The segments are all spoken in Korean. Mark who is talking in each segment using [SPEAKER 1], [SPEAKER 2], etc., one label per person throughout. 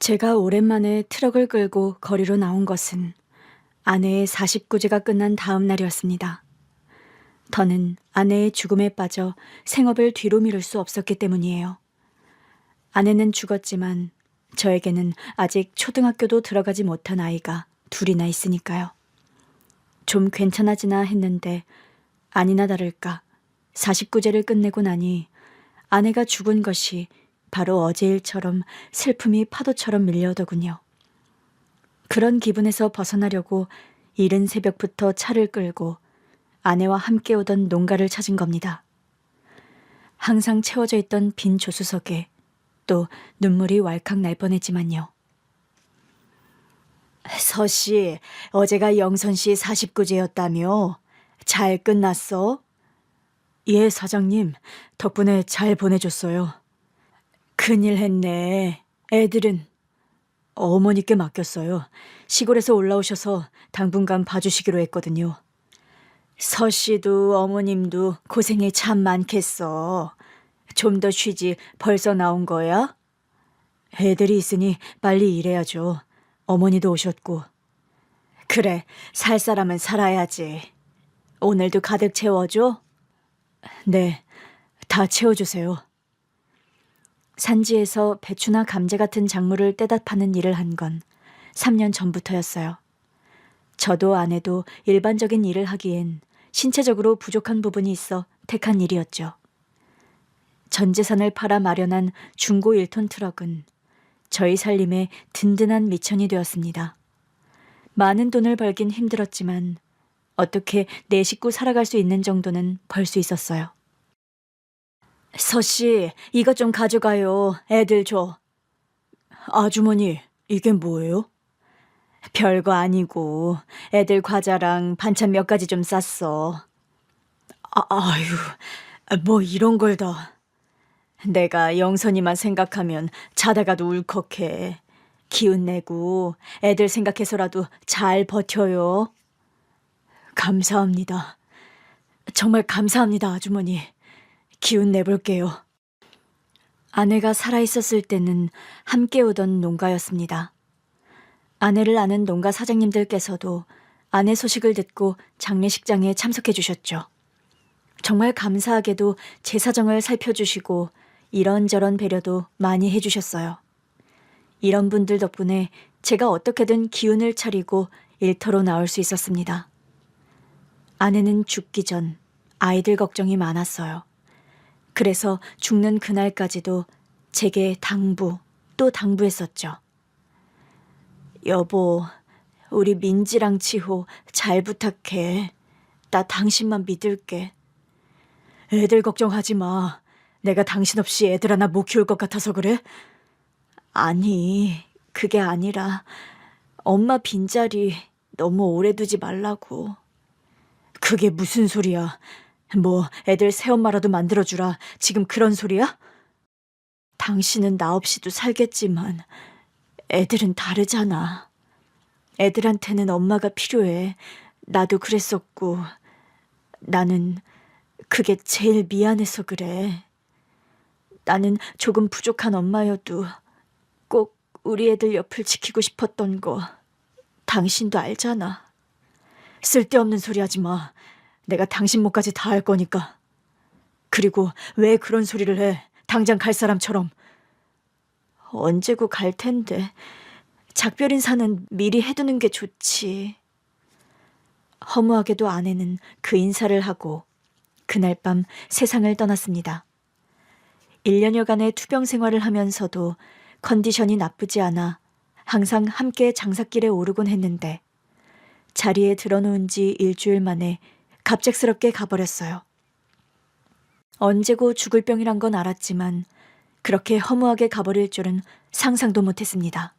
[SPEAKER 1] 제가 오랜만에 트럭을 끌고 거리로 나온 것은 아내의 49제가 끝난 다음 날이었습니다. 더는 아내의 죽음에 빠져 생업을 뒤로 미룰 수 없었기 때문이에요. 아내는 죽었지만 저에게는 아직 초등학교도 들어가지 못한 아이가 둘이나 있으니까요. 좀 괜찮아지나 했는데 아니나 다를까 49제를 끝내고 나니 아내가 죽은 것이 바로 어제 일처럼 슬픔이 파도처럼 밀려오더군요. 그런 기분에서 벗어나려고 이른 새벽부터 차를 끌고 아내와 함께 오던 농가를 찾은 겁니다. 항상 채워져 있던 빈 조수석에 또 눈물이 왈칵 날 뻔했지만요. 서씨, 어제가 영선씨 49제였다며? 잘 끝났어? 예, 사장님. 덕분에 잘 보내줬어요. 큰일 했네. 애들은? 어머니께 맡겼어요. 시골에서 올라오셔서 당분간 봐주시기로 했거든요. 서씨도 어머님도 고생이 참 많겠어. 좀 더 쉬지 벌써 나온 거야? 애들이 있으니 빨리 일해야죠. 어머니도 오셨고. 그래, 살 사람은 살아야지. 오늘도 가득 채워줘? 네, 다 채워주세요. 산지에서 배추나 감자 같은 작물을 떼다 파는 일을 한 건 3년 전부터였어요. 저도 아내도 일반적인 일을 하기엔 신체적으로 부족한 부분이 있어 택한 일이었죠. 전 재산을 팔아 마련한 중고 1톤 트럭은 저희 살림의 든든한 미천이 되었습니다. 많은 돈을 벌긴 힘들었지만 어떻게 내 식구 살아갈 수 있는 정도는 벌 수 있었어요. 서씨, 이것 좀 가져가요. 애들 줘. 아주머니, 이게 뭐예요? 별거 아니고 애들 과자랑 반찬 몇 가지 좀 쌌어. 아유, 뭐 이런 걸 다. 내가 영선이만 생각하면 자다가도 울컥해. 기운 내고 애들 생각해서라도 잘 버텨요. 감사합니다. 정말 감사합니다, 아주머니. 기운 내볼게요. 아내가 살아있었을 때는 함께 오던 농가였습니다. 아내를 아는 농가 사장님들께서도 아내 소식을 듣고 장례식장에 참석해 주셨죠. 정말 감사하게도 제 사정을 살펴주시고 이런저런 배려도 많이 해주셨어요. 이런 분들 덕분에 제가 어떻게든 기운을 차리고 일터로 나올 수 있었습니다. 아내는 죽기 전 아이들 걱정이 많았어요. 그래서 죽는 그날까지도 제게 당부 또 당부했었죠. 여보, 우리 민지랑 치호 잘 부탁해. 나 당신만 믿을게. 애들 걱정하지 마. 내가 당신 없이 애들 하나 못 키울 것 같아서 그래? 아니, 그게 아니라 엄마 빈자리 너무 오래 두지 말라고. 그게 무슨 소리야? 뭐 애들 새엄마라도 만들어주라. 지금 그런 소리야? 당신은 나 없이도 살겠지만 애들은 다르잖아. 애들한테는 엄마가 필요해. 나도 그랬었고 나는 그게 제일 미안해서 그래. 나는 조금 부족한 엄마여도 꼭 우리 애들 옆을 지키고 싶었던 거 당신도 알잖아. 쓸데없는 소리 하지 마. 내가 당신 몫까지 다 할 거니까. 그리고 왜 그런 소리를 해? 당장 갈 사람처럼. 언제고 갈 텐데. 작별 인사는 미리 해두는 게 좋지. 허무하게도 아내는 그 인사를 하고 그날 밤 세상을 떠났습니다. 1년여간의 투병 생활을 하면서도 컨디션이 나쁘지 않아 항상 함께 장사길에 오르곤 했는데 자리에 들어놓은 지 일주일 만에 갑작스럽게 가버렸어요. 언제고 죽을 병이란 건 알았지만 그렇게 허무하게 가버릴 줄은 상상도 못했습니다.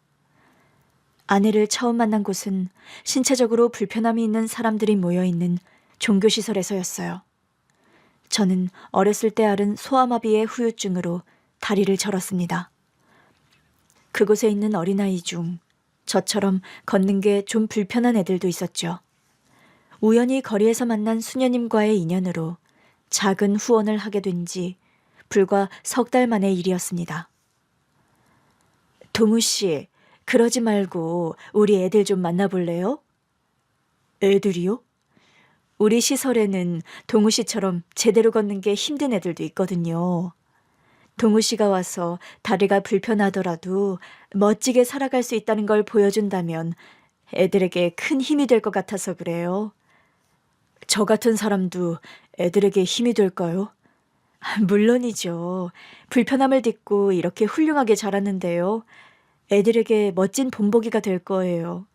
[SPEAKER 1] 아내를 처음 만난 곳은 신체적으로 불편함이 있는 사람들이 모여있는 종교시설에서였어요. 저는 어렸을 때 앓은 소아마비의 후유증으로 다리를 절었습니다. 그곳에 있는 어린아이 중 저처럼 걷는 게 좀 불편한 애들도 있었죠. 우연히 거리에서 만난 수녀님과의 인연으로 작은 후원을 하게 된 지 불과 석 달 만의 일이었습니다. 동우 씨, 그러지 말고 우리 애들 좀 만나볼래요? 애들이요? 우리 시설에는 동우 씨처럼 제대로 걷는 게 힘든 애들도 있거든요. 동우 씨가 와서 다리가 불편하더라도 멋지게 살아갈 수 있다는 걸 보여준다면 애들에게 큰 힘이 될 것 같아서 그래요. 저 같은 사람도 애들에게 힘이 될까요? 물론이죠. 불편함을 딛고 이렇게 훌륭하게 자랐는데요. 애들에게 멋진 본보기가 될 거예요.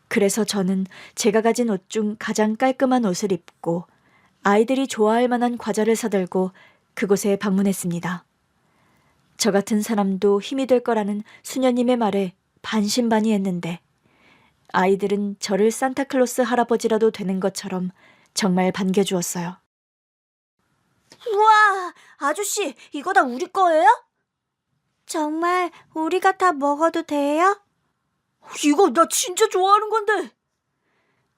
[SPEAKER 1] 그래서 저는 제가 가진 옷 중 가장 깔끔한 옷을 입고 아이들이 좋아할 만한 과자를 사들고 그곳에 방문했습니다. 저 같은 사람도 힘이 될 거라는 수녀님의 말에 반신반의했는데 아이들은 저를 산타클로스 할아버지라도 되는 것처럼 정말 반겨주었어요.
[SPEAKER 2] 우와, 아저씨, 이거 다 우리 거예요? 정말 우리가 다 먹어도 돼요?
[SPEAKER 1] 이거 나 진짜 좋아하는 건데.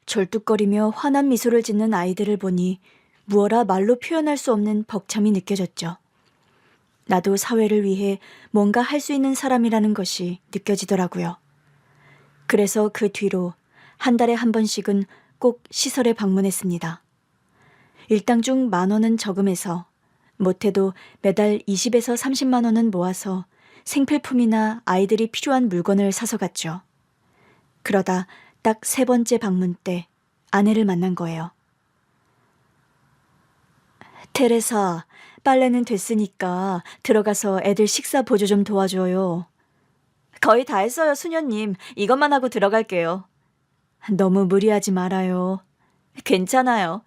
[SPEAKER 1] 절뚝거리며 환한 미소를 짓는 아이들을 보니 무어라 말로 표현할 수 없는 벅참이 느껴졌죠. 나도 사회를 위해 뭔가 할 수 있는 사람이라는 것이 느껴지더라고요. 그래서 그 뒤로 한 달에 한 번씩은 꼭 시설에 방문했습니다. 일당 중 10,000원은 저금해서 못해도 매달 20에서 30만 원은 모아서 생필품이나 아이들이 필요한 물건을 사서 갔죠. 그러다 딱 3번째 방문 때 아내를 만난 거예요. 테레사, 빨래는 됐으니까 들어가서 애들 식사 보조 좀 도와줘요. 거의 다 했어요, 수녀님. 이것만 하고 들어갈게요. 너무 무리하지 말아요. 괜찮아요.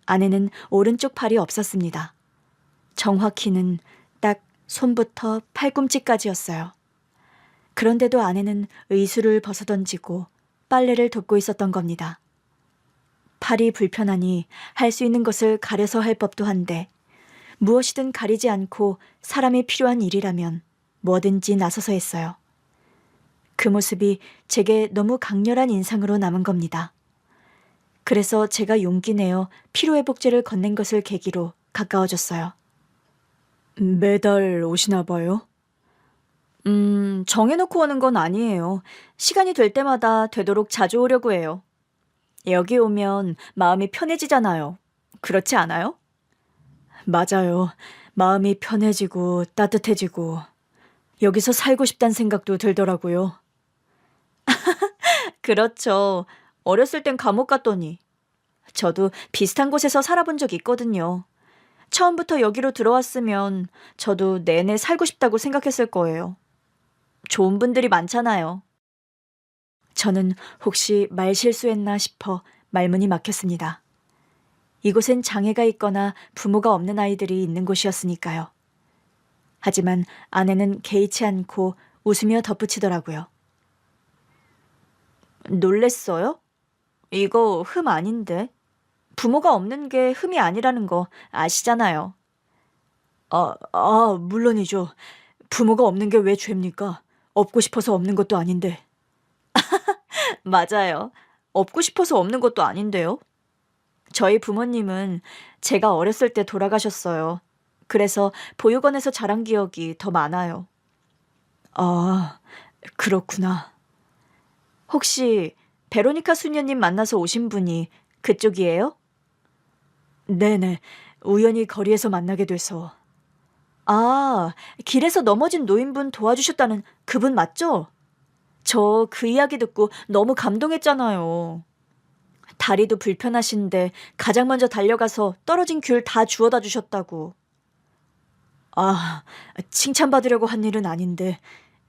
[SPEAKER 1] 아내는 오른쪽 팔이 없었습니다. 정확히는 딱 손부터 팔꿈치까지였어요. 그런데도 아내는 의수를 벗어던지고 빨래를 돕고 있었던 겁니다. 팔이 불편하니 할 수 있는 것을 가려서 할 법도 한데 무엇이든 가리지 않고 사람이 필요한 일이라면 뭐든지 나서서 했어요. 그 모습이 제게 너무 강렬한 인상으로 남은 겁니다. 그래서 제가 용기 내어 피로회복제를 건넨 것을 계기로 가까워졌어요. 매달 오시나 봐요? 정해놓고 오는 건 아니에요. 시간이 될 때마다 되도록 자주 오려고 해요. 여기 오면 마음이 편해지잖아요. 그렇지 않아요? 맞아요. 마음이 편해지고 따뜻해지고 여기서 살고 싶다는 생각도 들더라고요. 그렇죠. 어렸을 땐 감옥 갔더니 저도 비슷한 곳에서 살아본 적 있거든요. 처음부터 여기로 들어왔으면 저도 내내 살고 싶다고 생각했을 거예요. 좋은 분들이 많잖아요. 저는 혹시 말 실수했나 싶어 말문이 막혔습니다. 이곳엔 장애가 있거나 부모가 없는 아이들이 있는 곳이었으니까요. 하지만 아내는 개의치 않고 웃으며 덧붙이더라고요. 놀랬어요? 이거 흠 아닌데. 부모가 없는 게 흠이 아니라는 거 아시잖아요. 물론이죠. 부모가 없는 게 왜 죄입니까? 없고 싶어서 없는 것도 아닌데. 맞아요. 없고 싶어서 없는 것도 아닌데요. 저희 부모님은 제가 어렸을 때 돌아가셨어요. 그래서 보육원에서 자란 기억이 더 많아요. 아, 그렇구나. 혹시 베로니카 수녀님 만나서 오신 분이 그쪽이에요? 네네. 우연히 거리에서 만나게 돼서. 아, 길에서 넘어진 노인분 도와주셨다는 그분 맞죠? 저 그 이야기 듣고 너무 감동했잖아요. 다리도 불편하신데 가장 먼저 달려가서 떨어진 귤 다 주워다 주셨다고. 아, 칭찬받으려고 한 일은 아닌데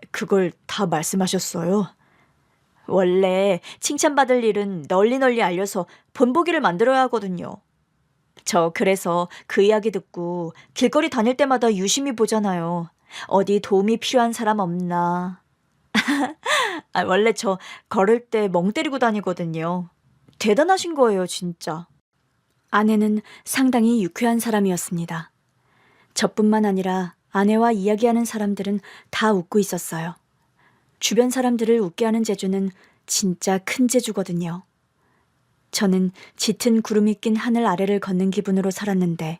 [SPEAKER 1] 그걸 다 말씀하셨어요? 원래 칭찬받을 일은 널리 널리 알려서 본보기를 만들어야 하거든요. 저 그래서 그 이야기 듣고 길거리 다닐 때마다 유심히 보잖아요. 어디 도움이 필요한 사람 없나. 원래 저 걸을 때 멍 때리고 다니거든요. 대단하신 거예요, 진짜. 아내는 상당히 유쾌한 사람이었습니다. 저뿐만 아니라 아내와 이야기하는 사람들은 다 웃고 있었어요. 주변 사람들을 웃게 하는 재주는 진짜 큰 재주거든요. 저는 짙은 구름이 낀 하늘 아래를 걷는 기분으로 살았는데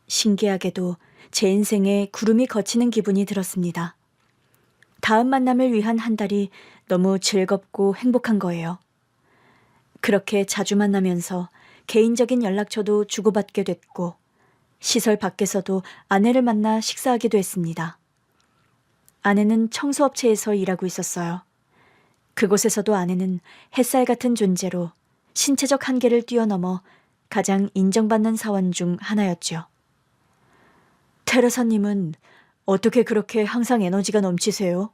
[SPEAKER 1] 신기하게도 제 인생에 구름이 걷히는 기분이 들었습니다. 다음 만남을 위한 한 달이 너무 즐겁고 행복한 거예요. 그렇게 자주 만나면서 개인적인 연락처도 주고받게 됐고 시설 밖에서도 아내를 만나 식사하기도 했습니다. 아내는 청소업체에서 일하고 있었어요. 그곳에서도 아내는 햇살 같은 존재로 신체적 한계를 뛰어넘어 가장 인정받는 사원 중 하나였죠. 테레사님은 어떻게 그렇게 항상 에너지가 넘치세요?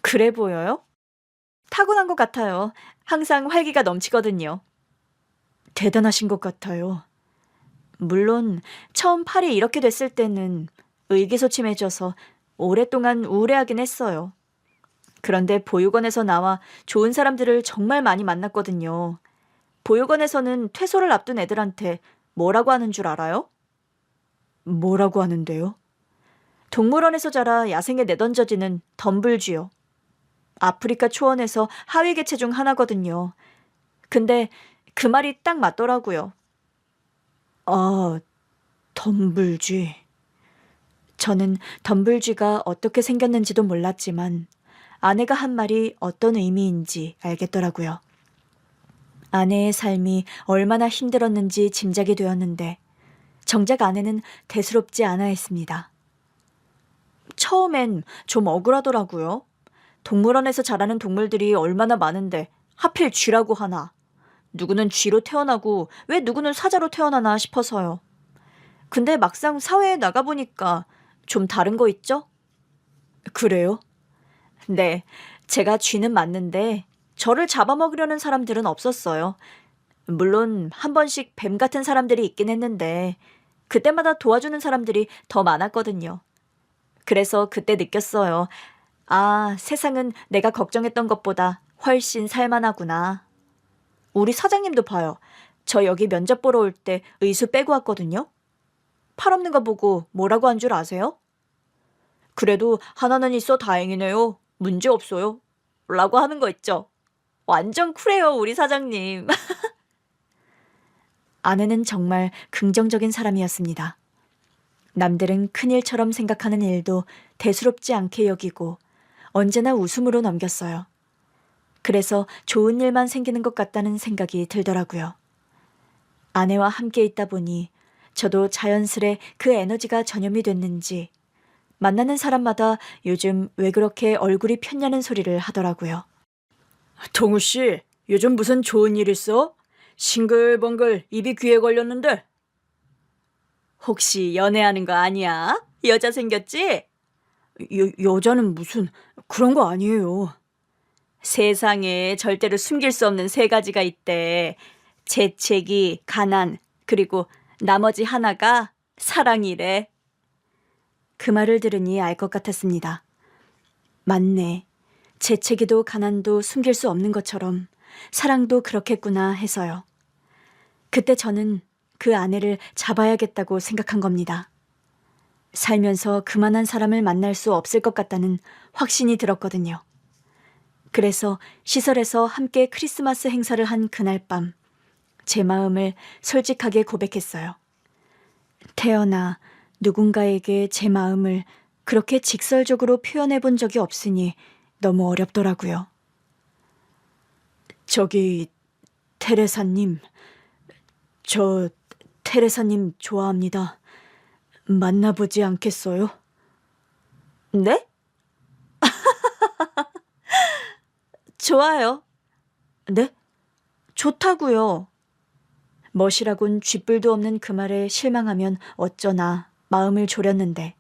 [SPEAKER 1] 그래 보여요? 타고난 것 같아요. 항상 활기가 넘치거든요. 대단하신 것 같아요. 물론 처음 팔이 이렇게 됐을 때는 의기소침해져서 오랫동안 우울해하긴 했어요. 그런데 보육원에서 나와 좋은 사람들을 정말 많이 만났거든요. 보육원에서는 퇴소를 앞둔 애들한테 뭐라고 하는 줄 알아요? 뭐라고 하는데요? 동물원에서 자라 야생에 내던져지는 덤불쥐요. 아프리카 초원에서 하위 개체 중 하나거든요. 근데 그 말이 딱 맞더라고요. 아, 덤불쥐. 저는 덤불쥐가 어떻게 생겼는지도 몰랐지만 아내가 한 말이 어떤 의미인지 알겠더라고요. 아내의 삶이 얼마나 힘들었는지 짐작이 되었는데 정작 아내는 대수롭지 않아 했습니다. 처음엔 좀 억울하더라고요. 동물원에서 자라는 동물들이 얼마나 많은데 하필 쥐라고 하나. 누구는 쥐로 태어나고 왜 누구는 사자로 태어나나 싶어서요. 근데 막상 사회에 나가보니까 좀 다른 거 있죠? 그래요? 네, 제가 쥐는 맞는데 저를 잡아먹으려는 사람들은 없었어요. 물론 한 번씩 뱀 같은 사람들이 있긴 했는데 그때마다 도와주는 사람들이 더 많았거든요. 그래서 그때 느꼈어요. 아, 세상은 내가 걱정했던 것보다 훨씬 살만하구나. 우리 사장님도 봐요. 저 여기 면접 보러 올 때 의수 빼고 왔거든요. 팔 없는 거 보고 뭐라고 한 줄 아세요? 그래도 하나는 있어 다행이네요. 문제 없어요. 라고 하는 거 있죠. 완전 쿨해요, 우리 사장님. 아내는 정말 긍정적인 사람이었습니다. 남들은 큰일처럼 생각하는 일도 대수롭지 않게 여기고 언제나 웃음으로 넘겼어요. 그래서 좋은 일만 생기는 것 같다는 생각이 들더라고요. 아내와 함께 있다 보니 저도 자연스레 그 에너지가 전염이 됐는지 만나는 사람마다 요즘 왜 그렇게 얼굴이 폈냐는 소리를 하더라고요. 동우 씨, 요즘 무슨 좋은 일 있어? 싱글벙글 입이 귀에 걸렸는데. 혹시 연애하는 거 아니야? 여자 생겼지? 여자는 무슨 그런 거 아니에요. 세상에 절대로 숨길 수 없는 세 가지가 있대. 재채기, 가난, 그리고 나머지 하나가 사랑이래. 그 말을 들으니 알 것 같았습니다. 맞네. 재채기도 가난도 숨길 수 없는 것처럼 사랑도 그렇겠구나 해서요. 그때 저는 그 아내를 잡아야겠다고 생각한 겁니다. 살면서 그만한 사람을 만날 수 없을 것 같다는 확신이 들었거든요. 그래서 시설에서 함께 크리스마스 행사를 한 그날 밤, 제 마음을 솔직하게 고백했어요. 태어나 누군가에게 제 마음을 그렇게 직설적으로 표현해 본 적이 없으니 너무 어렵더라고요. 저기, 테레사님, 저 테레사님 좋아합니다. 만나보지 않겠어요? 네? 좋아요. 네? 좋다고요. 멋이라곤 쥐뿔도 없는 그 말에 실망하면 어쩌나 마음을 졸였는데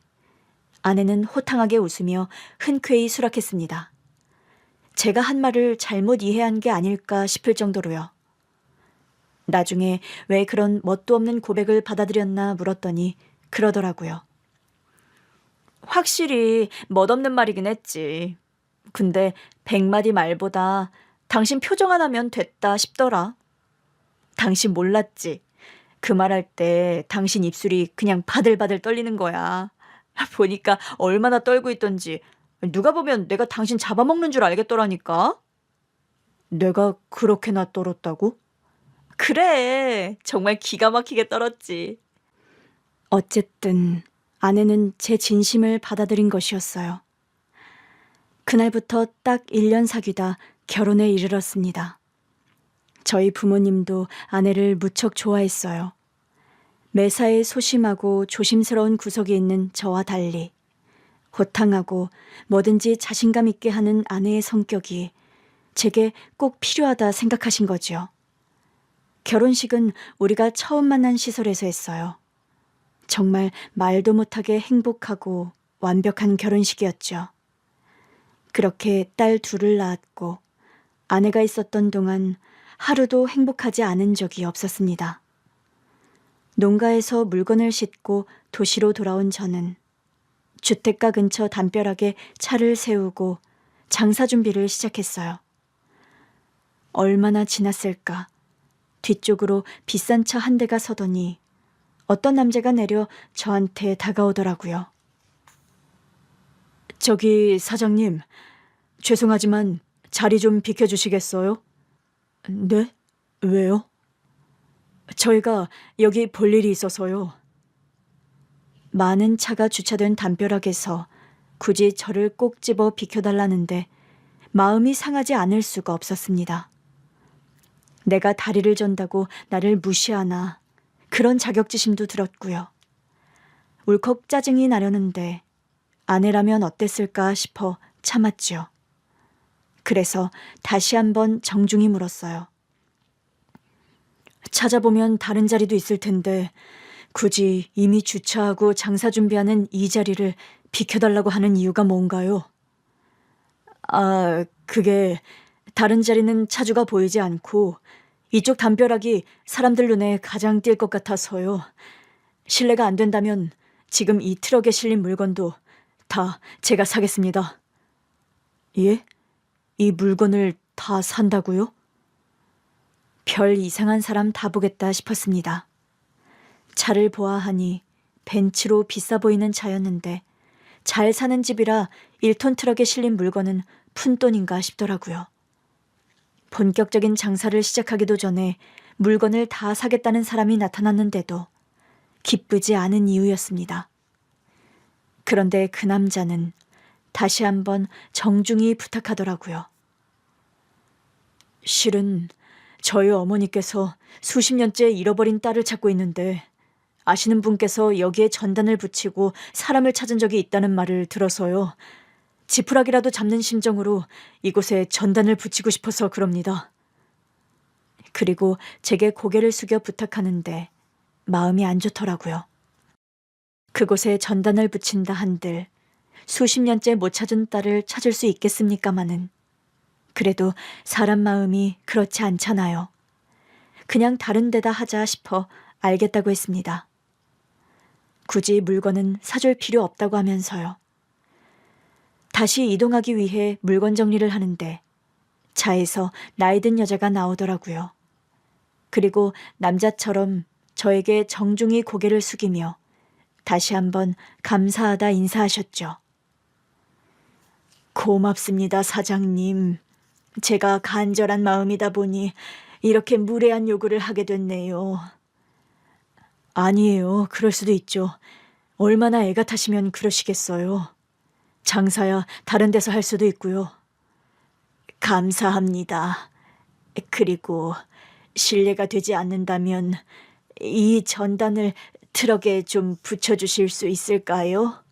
[SPEAKER 1] 아내는 호탕하게 웃으며 흔쾌히 수락했습니다. 제가 한 말을 잘못 이해한 게 아닐까 싶을 정도로요. 나중에 왜 그런 멋도 없는 고백을 받아들였나 물었더니 그러더라고요. 확실히 멋없는 말이긴 했지. 근데 100마디 말보다 당신 표정 하나면 됐다 싶더라. 당신 몰랐지? 그 말할 때 당신 입술이 그냥 바들바들 떨리는 거야. 보니까 얼마나 떨고 있던지 누가 보면 내가 당신 잡아먹는 줄 알겠더라니까. 내가 그렇게나 떨었다고? 그래, 정말 기가 막히게 떨었지. 어쨌든 아내는 제 진심을 받아들인 것이었어요. 그날부터 딱 1년 사귀다 결혼에 이르렀습니다. 저희 부모님도 아내를 무척 좋아했어요. 매사에 소심하고 조심스러운 구석이 있는 저와 달리 호탕하고 뭐든지 자신감 있게 하는 아내의 성격이 제게 꼭 필요하다 생각하신 거지요. 결혼식은 우리가 처음 만난 시설에서 했어요. 정말 말도 못하게 행복하고 완벽한 결혼식이었죠. 그렇게 딸 둘을 낳았고 아내가 있었던 동안 하루도 행복하지 않은 적이 없었습니다. 농가에서 물건을 싣고 도시로 돌아온 저는 주택가 근처 담벼락에 차를 세우고 장사 준비를 시작했어요. 얼마나 지났을까. 뒤쪽으로 비싼 차 한 대가 서더니 어떤 남자가 내려 저한테 다가오더라고요. 저기 사장님, 죄송하지만 자리 좀 비켜주시겠어요? 네? 왜요? 저희가 여기 볼 일이 있어서요. 많은 차가 주차된 담벼락에서 굳이 저를 꼭 집어 비켜달라는데 마음이 상하지 않을 수가 없었습니다. 내가 다리를 전다고 나를 무시하나 그런 자격지심도 들었고요. 울컥 짜증이 나려는데 아내라면 어땠을까 싶어 참았지요. 그래서 다시 한번 정중히 물었어요. 찾아보면 다른 자리도 있을 텐데 굳이 이미 주차하고 장사 준비하는 이 자리를 비켜달라고 하는 이유가 뭔가요? 그게 다른 자리는 차주가 보이지 않고 이쪽 담벼락이 사람들 눈에 가장 띌 것 같아서요. 실례가 안 된다면 지금 이 트럭에 실린 물건도 다 제가 사겠습니다. 예? 이 물건을 다 산다고요? 별 이상한 사람 다 보겠다 싶었습니다. 차를 보아하니 벤츠로 비싸 보이는 차였는데 잘 사는 집이라 1톤 트럭에 실린 물건은 푼돈인가 싶더라고요. 본격적인 장사를 시작하기도 전에 물건을 다 사겠다는 사람이 나타났는데도 기쁘지 않은 이유였습니다. 그런데 그 남자는 다시 한번 정중히 부탁하더라고요. 실은 저희 어머니께서 수십 년째 잃어버린 딸을 찾고 있는데 아시는 분께서 여기에 전단을 붙이고 사람을 찾은 적이 있다는 말을 들어서요. 지푸라기라도 잡는 심정으로 이곳에 전단을 붙이고 싶어서 그럽니다. 그리고 제게 고개를 숙여 부탁하는데 마음이 안 좋더라고요. 그곳에 전단을 붙인다 한들 수십 년째 못 찾은 딸을 찾을 수 있겠습니까마는 그래도 사람 마음이 그렇지 않잖아요. 그냥 다른 데다 하자 싶어 알겠다고 했습니다. 굳이 물건은 사줄 필요 없다고 하면서요. 다시 이동하기 위해 물건 정리를 하는데 차에서 나이 든 여자가 나오더라고요. 그리고 남자처럼 저에게 정중히 고개를 숙이며 다시 한번 감사하다 인사하셨죠. 고맙습니다, 사장님. 제가 간절한 마음이다 보니 이렇게 무례한 요구를 하게 됐네요. 아니에요. 그럴 수도 있죠. 얼마나 애가 타시면 그러시겠어요. 장사야 다른 데서 할 수도 있고요. 감사합니다. 그리고 실례가 되지 않는다면 이 전단을 트럭에 좀 붙여주실 수 있을까요?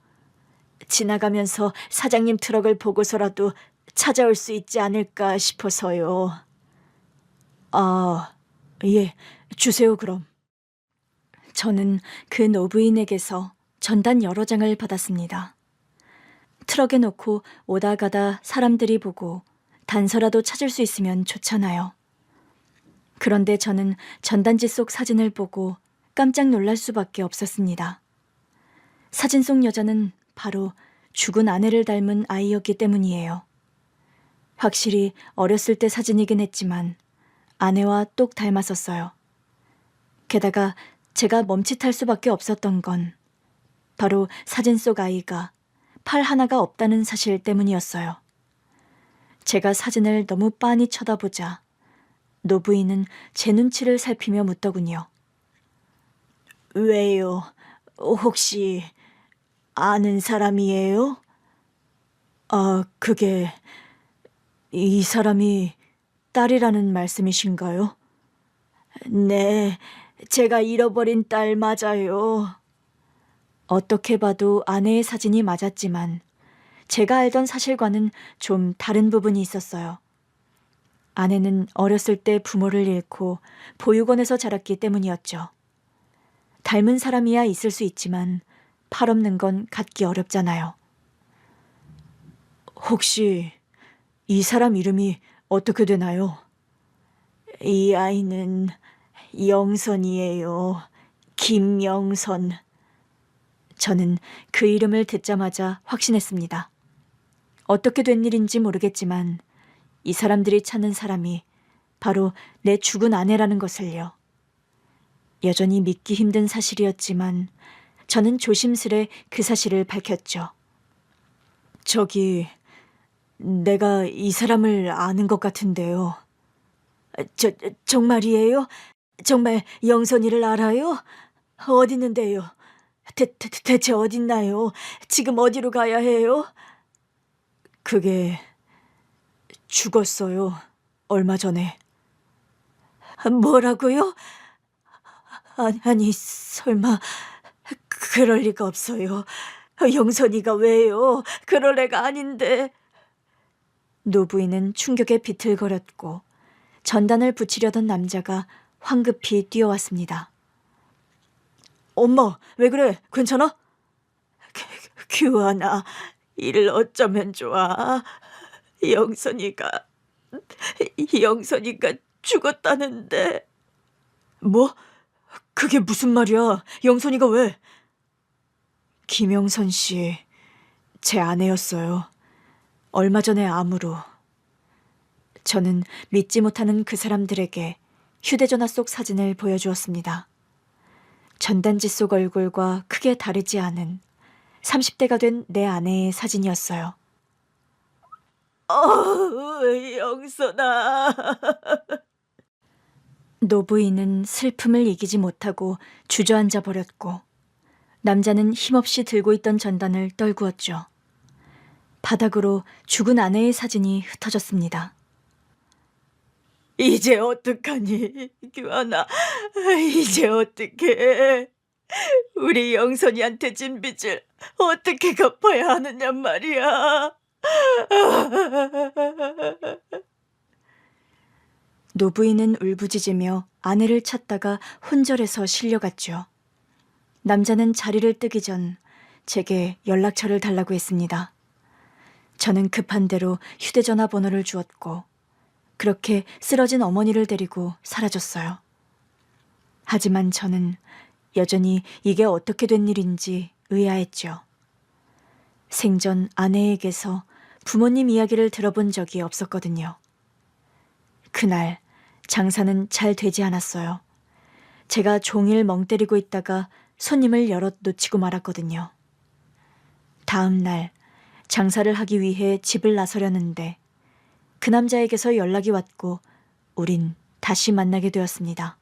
[SPEAKER 1] 지나가면서 사장님 트럭을 보고서라도 찾아올 수 있지 않을까 싶어서요. 예, 주세요 그럼. 저는 그 노부인에게서 전단 여러 장을 받았습니다. 트럭에 놓고 오다 가다 사람들이 보고 단서라도 찾을 수 있으면 좋잖아요. 그런데 저는 전단지 속 사진을 보고 깜짝 놀랄 수밖에 없었습니다. 사진 속 여자는 바로 죽은 아내를 닮은 아이였기 때문이에요. 확실히 어렸을 때 사진이긴 했지만 아내와 똑 닮았었어요. 게다가 제가 멈칫할 수밖에 없었던 건 바로 사진 속 아이가 팔 하나가 없다는 사실 때문이었어요. 제가 사진을 너무 빤히 쳐다보자 노부인은 제 눈치를 살피며 묻더군요. 왜요? 혹시 아는 사람이에요? 그게 이 사람이 딸이라는 말씀이신가요? 네, 제가 잃어버린 딸 맞아요. 어떻게 봐도 아내의 사진이 맞았지만 제가 알던 사실과는 좀 다른 부분이 있었어요. 아내는 어렸을 때 부모를 잃고 보육원에서 자랐기 때문이었죠. 닮은 사람이야 있을 수 있지만 팔 없는 건 갖기 어렵잖아요. 혹시 이 사람 이름이 어떻게 되나요? 이 아이는 영선이에요. 김영선. 저는 그 이름을 듣자마자 확신했습니다. 어떻게 된 일인지 모르겠지만 이 사람들이 찾는 사람이 바로 내 죽은 아내라는 것을요. 여전히 믿기 힘든 사실이었지만 저는 조심스레 그 사실을 밝혔죠. 내가 이 사람을 아는 것 같은데요. 정말이에요? 정말 영선이를 알아요? 어디 있는데요? 대체 어딨나요? 지금 어디로 가야 해요? 그게 죽었어요. 얼마 전에. 뭐라고요? 아니, 설마 그럴 리가 없어요. 영선이가 왜요? 그럴 애가 아닌데. 노부인은 충격에 비틀거렸고 전단을 붙이려던 남자가 황급히 뛰어왔습니다. 엄마, 왜 그래? 괜찮아? 규환아, 이를 어쩌면 좋아. 영선이가 죽었다는데. 뭐? 그게 무슨 말이야? 영선이가 왜? 김영선 씨, 제 아내였어요. 얼마 전에 암으로. 저는 믿지 못하는 그 사람들에게 휴대전화 속 사진을 보여주었습니다. 전단지 속 얼굴과 크게 다르지 않은 30대가 된 내 아내의 사진이었어요. 영선아. 노부인은 슬픔을 이기지 못하고 주저앉아 버렸고 남자는 힘없이 들고 있던 전단을 떨구었죠. 바닥으로 죽은 아내의 사진이 흩어졌습니다. 이제 어떡하니, 규환아. 이제 어떡해. 우리 영선이한테 진 빚을 어떻게 갚아야 하느냔 말이야. 노부인은 울부짖으며 아내를 찾다가 혼절해서 실려갔죠. 남자는 자리를 뜨기 전 제게 연락처를 달라고 했습니다. 저는 급한 대로 휴대전화 번호를 주었고 그렇게 쓰러진 어머니를 데리고 사라졌어요. 하지만 저는 여전히 이게 어떻게 된 일인지 의아했죠. 생전 아내에게서 부모님 이야기를 들어본 적이 없었거든요. 그날 장사는 잘 되지 않았어요. 제가 종일 멍 때리고 있다가 손님을 여럿 놓치고 말았거든요. 다음 날 장사를 하기 위해 집을 나서려는데 그 남자에게서 연락이 왔고 우린 다시 만나게 되었습니다.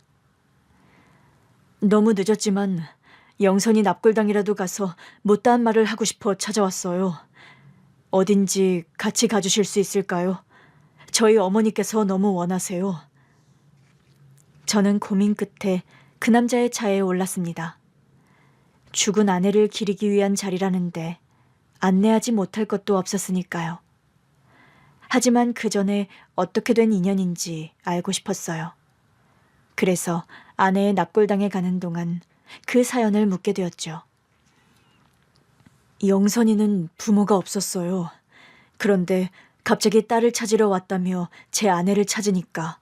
[SPEAKER 1] 너무 늦었지만 영선이 납골당이라도 가서 못다한 말을 하고 싶어 찾아왔어요. 어딘지 같이 가주실 수 있을까요? 저희 어머니께서 너무 원하세요. 저는 고민 끝에 그 남자의 차에 올랐습니다. 죽은 아내를 기리기 위한 자리라는데 안내하지 못할 것도 없었으니까요. 하지만 그 전에 어떻게 된 인연인지 알고 싶었어요. 그래서 아내의 납골당에 가는 동안 그 사연을 묻게 되었죠. 영선이는 부모가 없었어요. 그런데 갑자기 딸을 찾으러 왔다며 제 아내를 찾으니까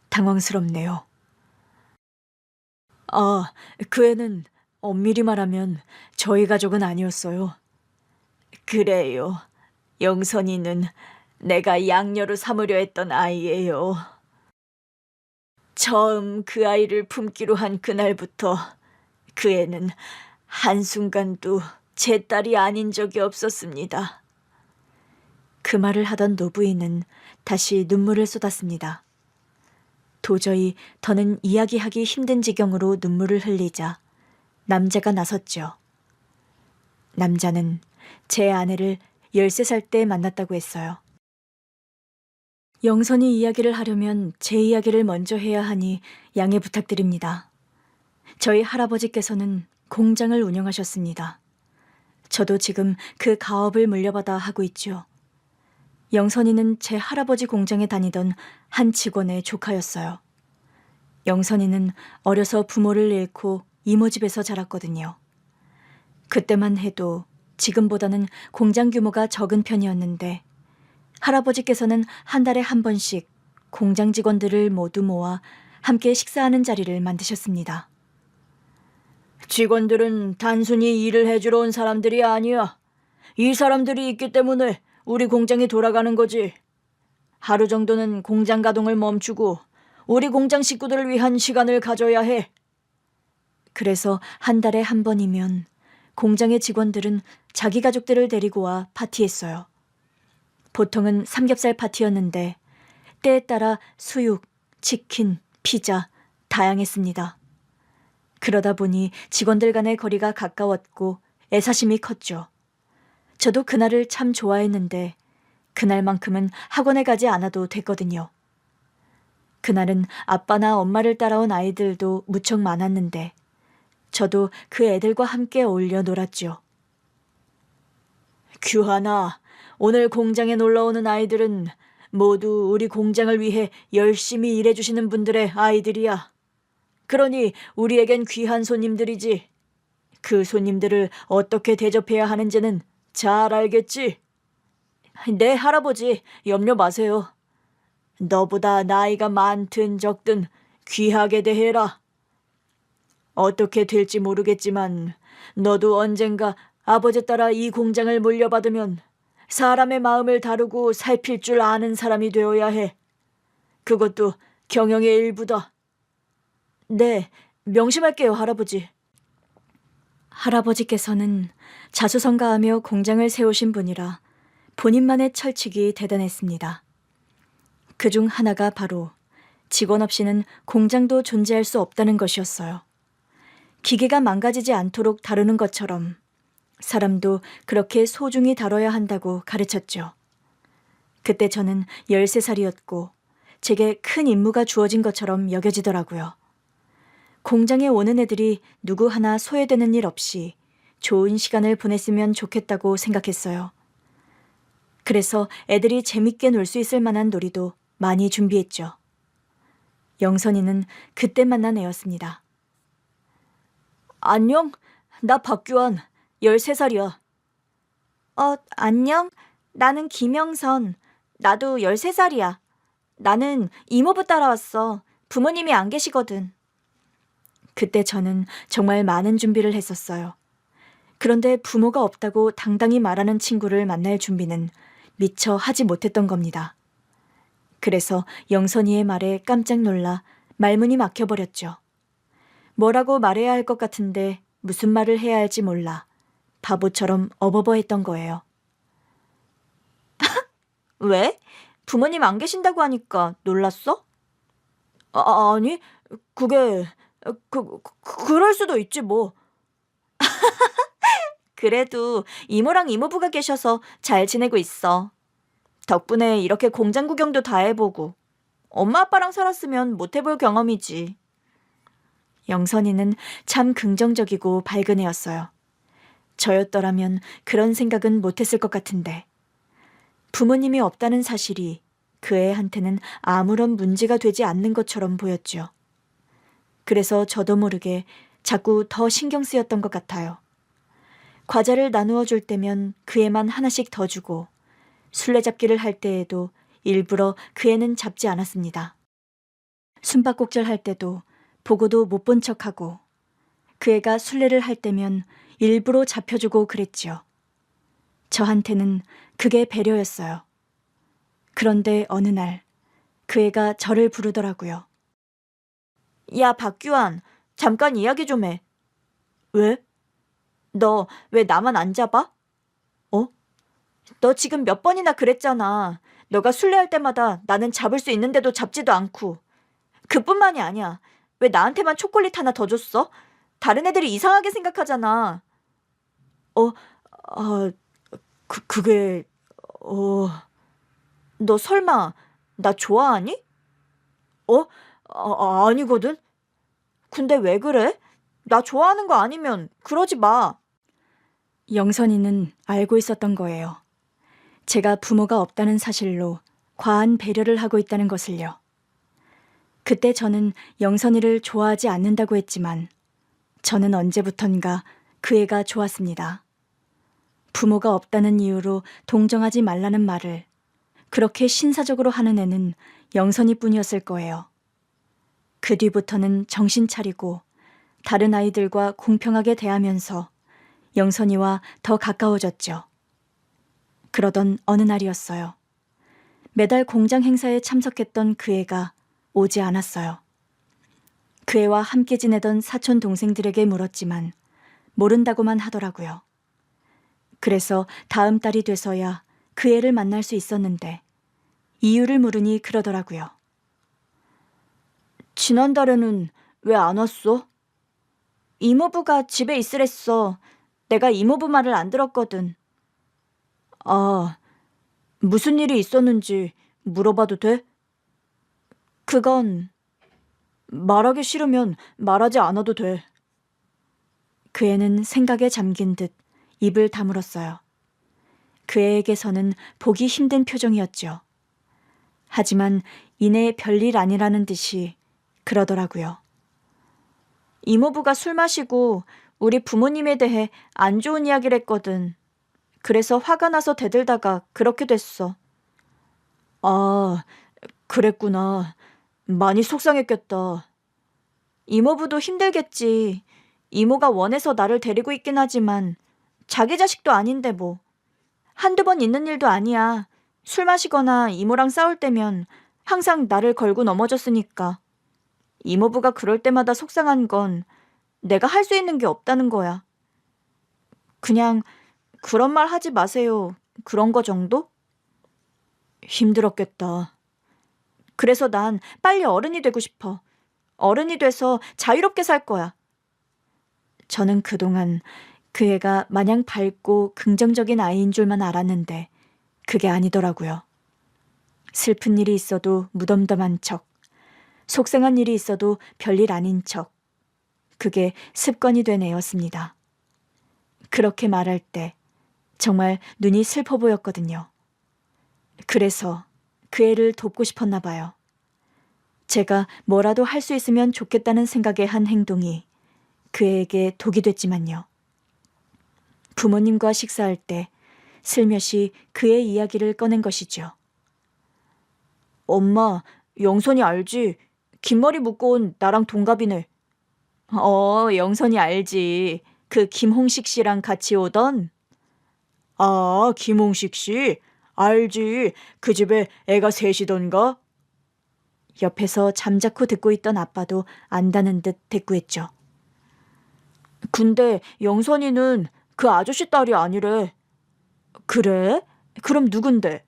[SPEAKER 1] 당황스럽네요. 그 애는 엄밀히 말하면 저희 가족은 아니었어요. 그래요. 영선이는 내가 양녀로 삼으려 했던 아이예요. 처음 그 아이를 품기로 한 그날부터 그 애는 한순간도 제 딸이 아닌 적이 없었습니다. 그 말을 하던 노부인은 다시 눈물을 쏟았습니다. 도저히 더는 이야기하기 힘든 지경으로 눈물을 흘리자 남자가 나섰죠. 남자는 제 아내를 13살 때 만났다고 했어요. 영선이 이야기를 하려면 제 이야기를 먼저 해야 하니 양해 부탁드립니다. 저희 할아버지께서는 공장을 운영하셨습니다. 저도 지금 그 가업을 물려받아 하고 있죠. 영선이는 제 할아버지 공장에 다니던 한 직원의 조카였어요. 영선이는 어려서 부모를 잃고 이모 집에서 자랐거든요. 그때만 해도 지금보다는 공장 규모가 적은 편이었는데 할아버지께서는 한 달에 한 번씩 공장 직원들을 모두 모아 함께 식사하는 자리를 만드셨습니다. 직원들은 단순히 일을 해주러 온 사람들이 아니야. 이 사람들이 있기 때문에 우리 공장이 돌아가는 거지. 하루 정도는 공장 가동을 멈추고 우리 공장 식구들을 위한 시간을 가져야 해. 그래서 한 달에 한 번이면 공장의 직원들은 자기 가족들을 데리고 와 파티했어요. 보통은 삼겹살 파티였는데 때에 따라 수육, 치킨, 피자 다양했습니다. 그러다 보니 직원들 간의 거리가 가까웠고 애사심이 컸죠. 저도 그날을 참 좋아했는데 그날만큼은 학원에 가지 않아도 됐거든요. 그날은 아빠나 엄마를 따라온 아이들도 무척 많았는데 저도 그 애들과 함께 어울려 놀았죠. 규하나, 오늘 공장에 놀러오는 아이들은 모두 우리 공장을 위해 열심히 일해주시는 분들의 아이들이야. 그러니 우리에겐 귀한 손님들이지. 그 손님들을 어떻게 대접해야 하는지는 잘 알겠지? 네, 할아버지, 염려 마세요. 너보다 나이가 많든 적든 귀하게 대해라. 어떻게 될지 모르겠지만 너도 언젠가 아버지 따라 이 공장을 물려받으면 사람의 마음을 다루고 살필 줄 아는 사람이 되어야 해. 그것도 경영의 일부다. 네, 명심할게요, 할아버지. 할아버지께서는 자수성가하며 공장을 세우신 분이라 본인만의 철칙이 대단했습니다. 그중 하나가 바로 직원 없이는 공장도 존재할 수 없다는 것이었어요. 기계가 망가지지 않도록 다루는 것처럼 사람도 그렇게 소중히 다뤄야 한다고 가르쳤죠. 그때 저는 13살이었고 제게 큰 임무가 주어진 것처럼 여겨지더라고요. 공장에 오는 애들이 누구 하나 소외되는 일 없이 좋은 시간을 보냈으면 좋겠다고 생각했어요. 그래서 애들이 재밌게 놀 수 있을 만한 놀이도 많이 준비했죠. 영선이는 그때 만난 애였습니다. 안녕, 나 박규환, 13살이야.
[SPEAKER 2] 안녕. 나는 김영선. 나도 13살이야. 나는 이모부 따라왔어. 부모님이 안 계시거든.
[SPEAKER 1] 그때 저는 정말 많은 준비를 했었어요. 그런데 부모가 없다고 당당히 말하는 친구를 만날 준비는 미처 하지 못했던 겁니다. 그래서 영선이의 말에 깜짝 놀라 말문이 막혀버렸죠. 뭐라고 말해야 할 것 같은데 무슨 말을 해야 할지 몰라 바보처럼 어버버했던 거예요.
[SPEAKER 2] 왜? 부모님 안 계신다고 하니까 놀랐어?
[SPEAKER 1] 아니, 그게... 그럴 수도 있지 뭐.
[SPEAKER 2] 그래도 이모랑 이모부가 계셔서 잘 지내고 있어. 덕분에 이렇게 공장 구경도 다 해보고 엄마 아빠랑 살았으면 못 해볼 경험이지.
[SPEAKER 1] 영선이는 참 긍정적이고 밝은 애였어요. 저였더라면 그런 생각은 못했을 것 같은데 부모님이 없다는 사실이 그 애한테는 아무런 문제가 되지 않는 것처럼 보였죠. 그래서 저도 모르게 자꾸 더 신경 쓰였던 것 같아요. 과자를 나누어 줄 때면 그 애만 하나씩 더 주고 술래잡기를 할 때에도 일부러 그 애는 잡지 않았습니다. 숨바꼭질 할 때도 보고도 못 본 척하고 그 애가 술래를 할 때면 일부러 잡혀주고 그랬지요. 저한테는 그게 배려였어요. 그런데 어느 날 그 애가 저를 부르더라고요.
[SPEAKER 2] 야, 박규환, 잠깐 이야기 좀 해.
[SPEAKER 1] 왜?
[SPEAKER 2] 너 왜 나만 안 잡아? 너 지금 몇 번이나 그랬잖아. 너가 술래할 때마다 나는 잡을 수 있는데도 잡지도 않고. 그뿐만이 아니야. 왜 나한테만 초콜릿 하나 더 줬어? 다른 애들이 이상하게 생각하잖아.
[SPEAKER 1] 그게, 어,
[SPEAKER 2] 너 설마 나 좋아하니?
[SPEAKER 1] 아니거든?
[SPEAKER 2] 근데 왜 그래? 나 좋아하는 거 아니면 그러지 마.
[SPEAKER 1] 영선이는 알고 있었던 거예요. 제가 부모가 없다는 사실로 과한 배려를 하고 있다는 것을요. 그때 저는 영선이를 좋아하지 않는다고 했지만 저는 언제부턴가 그 애가 좋았습니다. 부모가 없다는 이유로 동정하지 말라는 말을 그렇게 신사적으로 하는 애는 영선이뿐이었을 거예요. 그 뒤부터는 정신 차리고 다른 아이들과 공평하게 대하면서 영선이와 더 가까워졌죠. 그러던 어느 날이었어요. 매달 공장 행사에 참석했던 그 애가 오지 않았어요. 그 애와 함께 지내던 사촌 동생들에게 물었지만 모른다고만 하더라고요. 그래서 다음 달이 돼서야 그 애를 만날 수 있었는데 이유를 물으니 그러더라고요.
[SPEAKER 2] 지난달에는 왜 안 왔어? 이모부가 집에 있으랬어. 내가 이모부 말을 안 들었거든.
[SPEAKER 1] 아, 무슨 일이 있었는지 물어봐도 돼?
[SPEAKER 2] 그건
[SPEAKER 1] 말하기 싫으면 말하지 않아도 돼. 그 애는 생각에 잠긴 듯 입을 다물었어요. 그 애에게서는 보기 힘든 표정이었죠. 하지만 이내 별일 아니라는 듯이 그러더라고요.
[SPEAKER 2] 이모부가 술 마시고 우리 부모님에 대해 안 좋은 이야기를 했거든. 그래서 화가 나서 대들다가 그렇게 됐어.
[SPEAKER 1] 아, 그랬구나. 많이 속상했겠다.
[SPEAKER 2] 이모부도 힘들겠지. 이모가 원해서 나를 데리고 있긴 하지만 자기 자식도 아닌데 뭐. 한두 번 있는 일도 아니야. 술 마시거나 이모랑 싸울 때면 항상 나를 걸고 넘어졌으니까. 이모부가 그럴 때마다 속상한 건 내가 할 수 있는 게 없다는 거야. 그냥 그런 말 하지 마세요. 그런 거 정도?
[SPEAKER 1] 힘들었겠다.
[SPEAKER 2] 그래서 난 빨리 어른이 되고 싶어. 어른이 돼서 자유롭게 살 거야.
[SPEAKER 1] 저는 그동안 그 애가 마냥 밝고 긍정적인 아이인 줄만 알았는데 그게 아니더라고요. 슬픈 일이 있어도 무덤덤한 척, 속상한 일이 있어도 별일 아닌 척. 그게 습관이 된 애였습니다. 그렇게 말할 때 정말 눈이 슬퍼 보였거든요. 그래서 그 애를 돕고 싶었나 봐요. 제가 뭐라도 할 수 있으면 좋겠다는 생각에 한 행동이 그 애에게 독이 됐지만요. 부모님과 식사할 때 슬며시 그의 이야기를 꺼낸 것이죠.
[SPEAKER 2] 엄마, 영선이 알지? 긴 머리 묶고 온 나랑 동갑이네.
[SPEAKER 1] 영선이 알지. 그 김홍식 씨랑 같이 오던?
[SPEAKER 2] 아, 김홍식 씨? 알지. 그 집에 애가 셋이던가?
[SPEAKER 1] 옆에서 잠자코 듣고 있던 아빠도 안다는 듯 대꾸했죠.
[SPEAKER 2] 근데 영선이는 그 아저씨 딸이 아니래.
[SPEAKER 1] 그래? 그럼 누군데?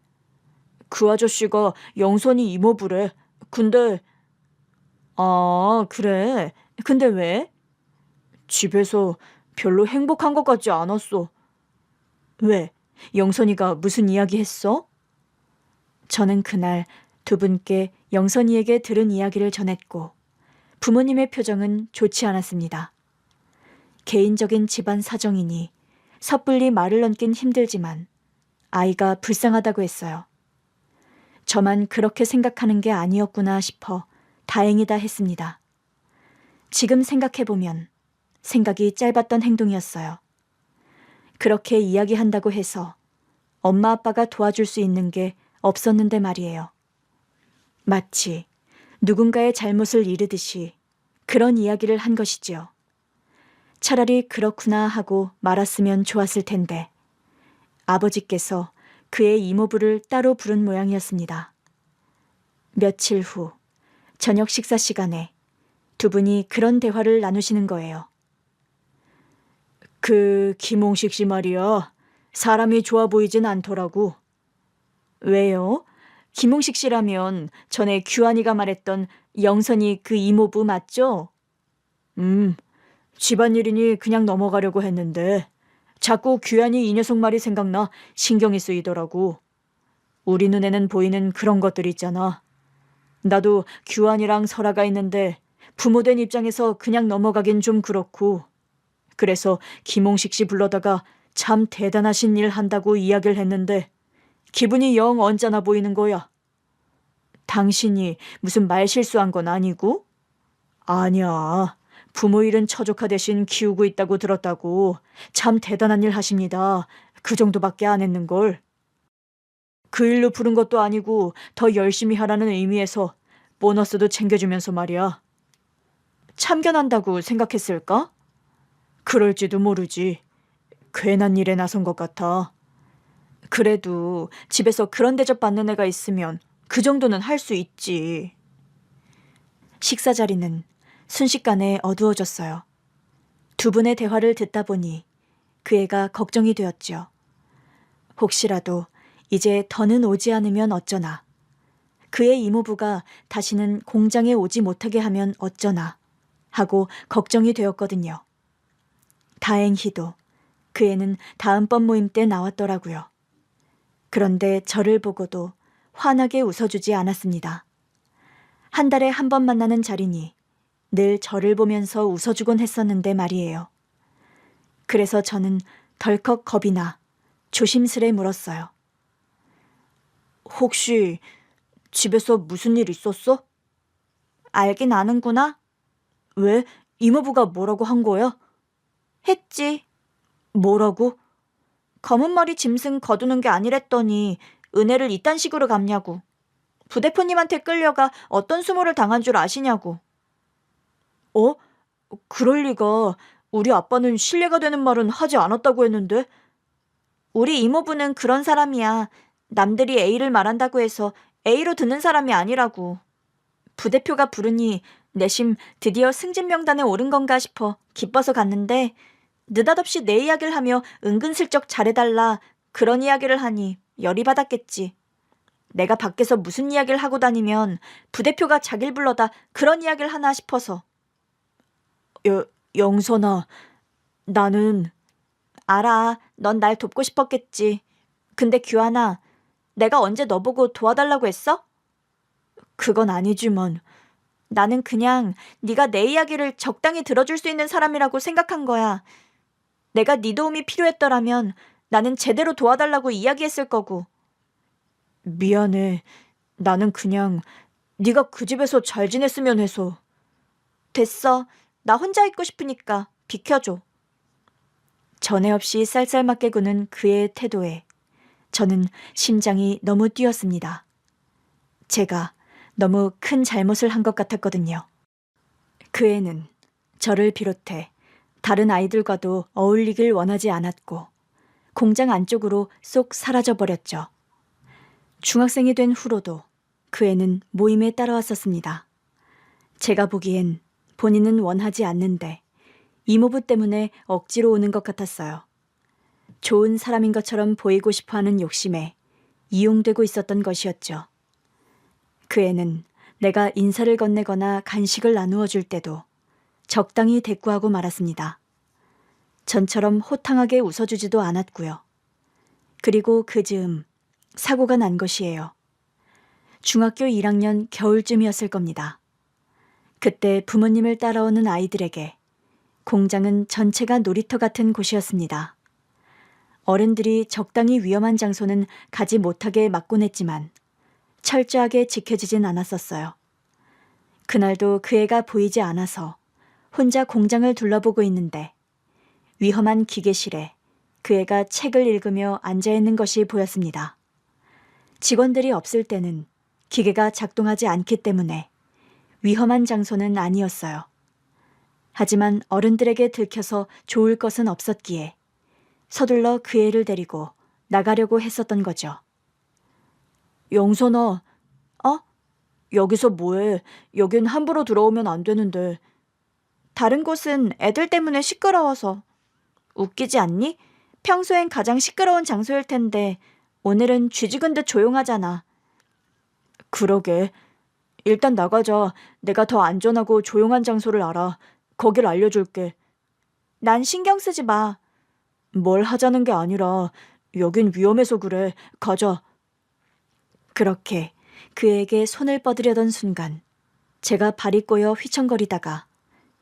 [SPEAKER 2] 그 아저씨가 영선이 이모부래. 근데
[SPEAKER 1] 아, 그래. 근데 왜?
[SPEAKER 2] 집에서 별로 행복한 것 같지 않았어.
[SPEAKER 1] 왜? 영선이가 무슨 이야기 했어? 저는 그날 두 분께 영선이에게 들은 이야기를 전했고 부모님의 표정은 좋지 않았습니다. 개인적인 집안 사정이니 섣불리 말을 얹긴 힘들지만 아이가 불쌍하다고 했어요. 저만 그렇게 생각하는 게 아니었구나 싶어 다행이다 했습니다. 지금 생각해보면 생각이 짧았던 행동이었어요. 그렇게 이야기한다고 해서 엄마 아빠가 도와줄 수 있는 게 없었는데 말이에요. 마치 누군가의 잘못을 이르듯이 그런 이야기를 한 것이지요. 차라리 그렇구나 하고 말았으면 좋았을 텐데 아버지께서 그의 이모부를 따로 부른 모양이었습니다. 며칠 후 저녁 식사 시간에 두 분이 그런 대화를 나누시는 거예요.
[SPEAKER 2] 그 김홍식 씨 말이야. 사람이 좋아 보이진 않더라고.
[SPEAKER 1] 왜요? 김홍식 씨라면 전에 규환이가 말했던 영선이 그 이모부 맞죠?
[SPEAKER 2] 집안일이니 그냥 넘어가려고 했는데
[SPEAKER 1] 자꾸 규환이 이 녀석 말이 생각나 신경이 쓰이더라고. 우리 눈에는 보이는 그런 것들 있잖아. 나도 규환이랑 설아가 있는데 부모된 입장에서 그냥 넘어가긴 좀 그렇고. 그래서 김홍식 씨 불러다가 참 대단하신 일 한다고 이야기를 했는데 기분이 영 언짢아 보이는 거야. 당신이 무슨 말 실수한 건 아니고? 아니야. 부모 일은 처조카 대신 키우고 있다고 들었다고. 참 대단한 일 하십니다. 그 정도밖에 안 했는걸. 그 일로 부른 것도 아니고 더 열심히 하라는 의미에서 보너스도 챙겨주면서 말이야. 참견한다고 생각했을까? 그럴지도 모르지. 괜한 일에 나선 것 같아. 그래도 집에서 그런 대접 받는 애가 있으면 그 정도는 할 수 있지. 식사 자리는 순식간에 어두워졌어요. 두 분의 대화를 듣다 보니 그 애가 걱정이 되었죠. 혹시라도 이제 더는 오지 않으면 어쩌나. 그의 이모부가 다시는 공장에 오지 못하게 하면 어쩌나 하고 걱정이 되었거든요. 다행히도 그 애는 다음번 모임 때 나왔더라고요. 그런데 저를 보고도 환하게 웃어주지 않았습니다. 한 달에 한 번 만나는 자리니 늘 저를 보면서 웃어주곤 했었는데 말이에요. 그래서 저는 덜컥 겁이 나 조심스레 물었어요. 혹시 집에서 무슨 일 있었어? 알긴 아는구나. 왜? 이모부가 뭐라고 한 거야? 했지. 뭐라고? 검은 머리 짐승 거두는 게 아니랬더니 은혜를 이딴 식으로 갚냐고. 부대표님한테 끌려가 어떤 수모를 당한 줄 아시냐고. 어? 그럴 리가. 우리 아빠는 신뢰가 되는 말은 하지 않았다고 했는데. 우리 이모부는 그런 사람이야. 남들이 A를 말한다고 해서 A로 듣는 사람이 아니라고. 부대표가 부르니 내심 드디어 승진 명단에 오른 건가 싶어 기뻐서 갔는데 느닷없이 내 이야기를 하며 은근슬쩍 잘해달라 그런 이야기를 하니 열이 받았겠지. 내가 밖에서 무슨 이야기를 하고 다니면 부대표가 자기를 불러다 그런 이야기를 하나 싶어서. 영선아, 나는. 알아, 넌 날 돕고 싶었겠지. 근데 규환아, 내가 언제 너 보고 도와달라고 했어? 그건 아니지만 나는 그냥 네가 내 이야기를 적당히 들어줄 수 있는 사람이라고 생각한 거야. 내가 네 도움이 필요했더라면 나는 제대로 도와달라고 이야기했을 거고. 미안해. 나는 그냥 네가 그 집에서 잘 지냈으면 해서. 됐어. 나 혼자 있고 싶으니까 비켜줘. 전에 없이 쌀쌀맞게 구는 그의 태도에 저는 심장이 너무 뛰었습니다. 제가 너무 큰 잘못을 한 것 같았거든요. 그 애는 저를 비롯해 다른 아이들과도 어울리길 원하지 않았고 공장 안쪽으로 쏙 사라져버렸죠. 중학생이 된 후로도 그 애는 모임에 따라왔었습니다. 제가 보기엔 본인은 원하지 않는데 이모부 때문에 억지로 오는 것 같았어요. 좋은 사람인 것처럼 보이고 싶어하는 욕심에 이용되고 있었던 것이었죠. 그 애는 내가 인사를 건네거나 간식을 나누어 줄 때도 적당히 대꾸하고 말았습니다. 전처럼 호탕하게 웃어주지도 않았고요. 그리고 그 즈음 사고가 난 것이에요. 중학교 1학년 겨울쯤이었을 겁니다. 그때 부모님을 따라오는 아이들에게 공장은 전체가 놀이터 같은 곳이었습니다. 어른들이 적당히 위험한 장소는 가지 못하게 막곤 했지만 철저하게 지켜지진 않았었어요. 그날도 그 애가 보이지 않아서 혼자 공장을 둘러보고 있는데 위험한 기계실에 그 애가 책을 읽으며 앉아있는 것이 보였습니다. 직원들이 없을 때는 기계가 작동하지 않기 때문에 위험한 장소는 아니었어요. 하지만 어른들에게 들켜서 좋을 것은 없었기에 서둘러 그 애를 데리고 나가려고 했었던 거죠. 영선아, 여기서 뭐해? 여긴 함부로 들어오면 안 되는데. 다른 곳은 애들 때문에 시끄러워서. 웃기지 않니? 평소엔 가장 시끄러운 장소일 텐데 오늘은 쥐죽은 듯 조용하잖아. 그러게. 일단 나가자. 내가 더 안전하고 조용한 장소를 알아. 거길 알려줄게. 난 신경 쓰지 마. 뭘 하자는 게 아니라 여긴 위험해서 그래. 가자.
[SPEAKER 2] 그렇게 그에게 손을 뻗으려던 순간 제가 발이 꼬여 휘청거리다가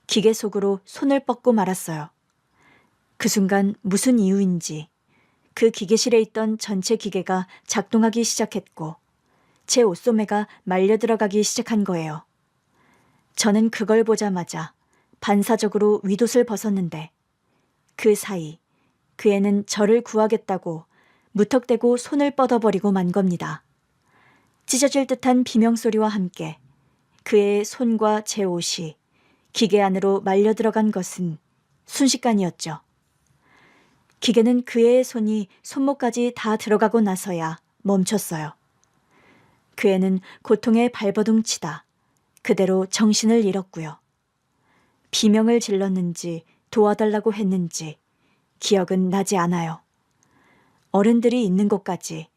[SPEAKER 2] 기계 속으로 손을 뻗고 말았어요. 그 순간 무슨 이유인지 그 기계실에 있던 전체 기계가 작동하기 시작했고 제 옷소매가 말려 들어가기 시작한 거예요. 저는 그걸 보자마자 반사적으로 윗옷을 벗었는데 그 사이 그 애는 저를 구하겠다고 무턱대고 손을 뻗어버리고 만 겁니다. 찢어질 듯한 비명소리와 함께 그의 손과 제 옷이 기계 안으로 말려 들어간 것은 순식간이었죠. 기계는 그 애의 손이 손목까지 다 들어가고 나서야 멈췄어요. 그 애는 고통에 발버둥치다 그대로 정신을 잃었고요. 비명을 질렀는지 도와달라고 했는지 기억은 나지 않아요. 어른들이 있는 곳까지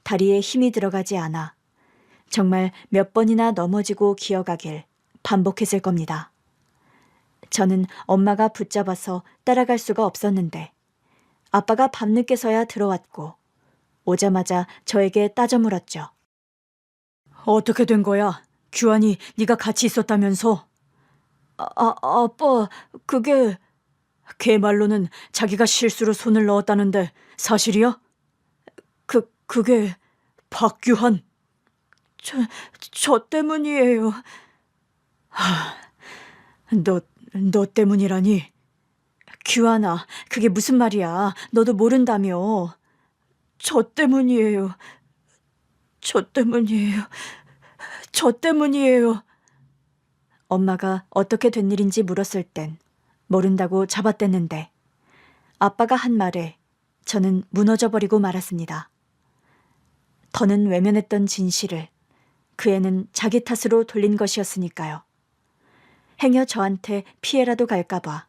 [SPEAKER 2] 다리에 힘이 들어가지 않아 정말 몇 번이나 넘어지고 기어가길 반복했을 겁니다. 저는 엄마가 붙잡아서 따라갈 수가 없었는데 아빠가 밤늦게서야 들어왔고 오자마자 저에게 따져 물었죠.
[SPEAKER 1] 어떻게 된 거야? 규환이 네가 같이 있었다면서?
[SPEAKER 2] 아빠, 그게...
[SPEAKER 1] 걔 말로는 자기가 실수로 손을 넣었다는데 사실이야? 그게 박규환.
[SPEAKER 2] 저 때문이에요.
[SPEAKER 1] 너 때문이라니? 규환아, 그게 무슨 말이야? 너도 모른다며.
[SPEAKER 2] 저 때문이에요. 저 때문이에요. 저 때문이에요. 엄마가 어떻게 된 일인지 물었을 땐 모른다고 잡아댔는데 아빠가 한 말에 저는 무너져버리고 말았습니다. 더는 외면했던 진실을 그 애는 자기 탓으로 돌린 것이었으니까요. 행여 저한테 피해라도 갈까봐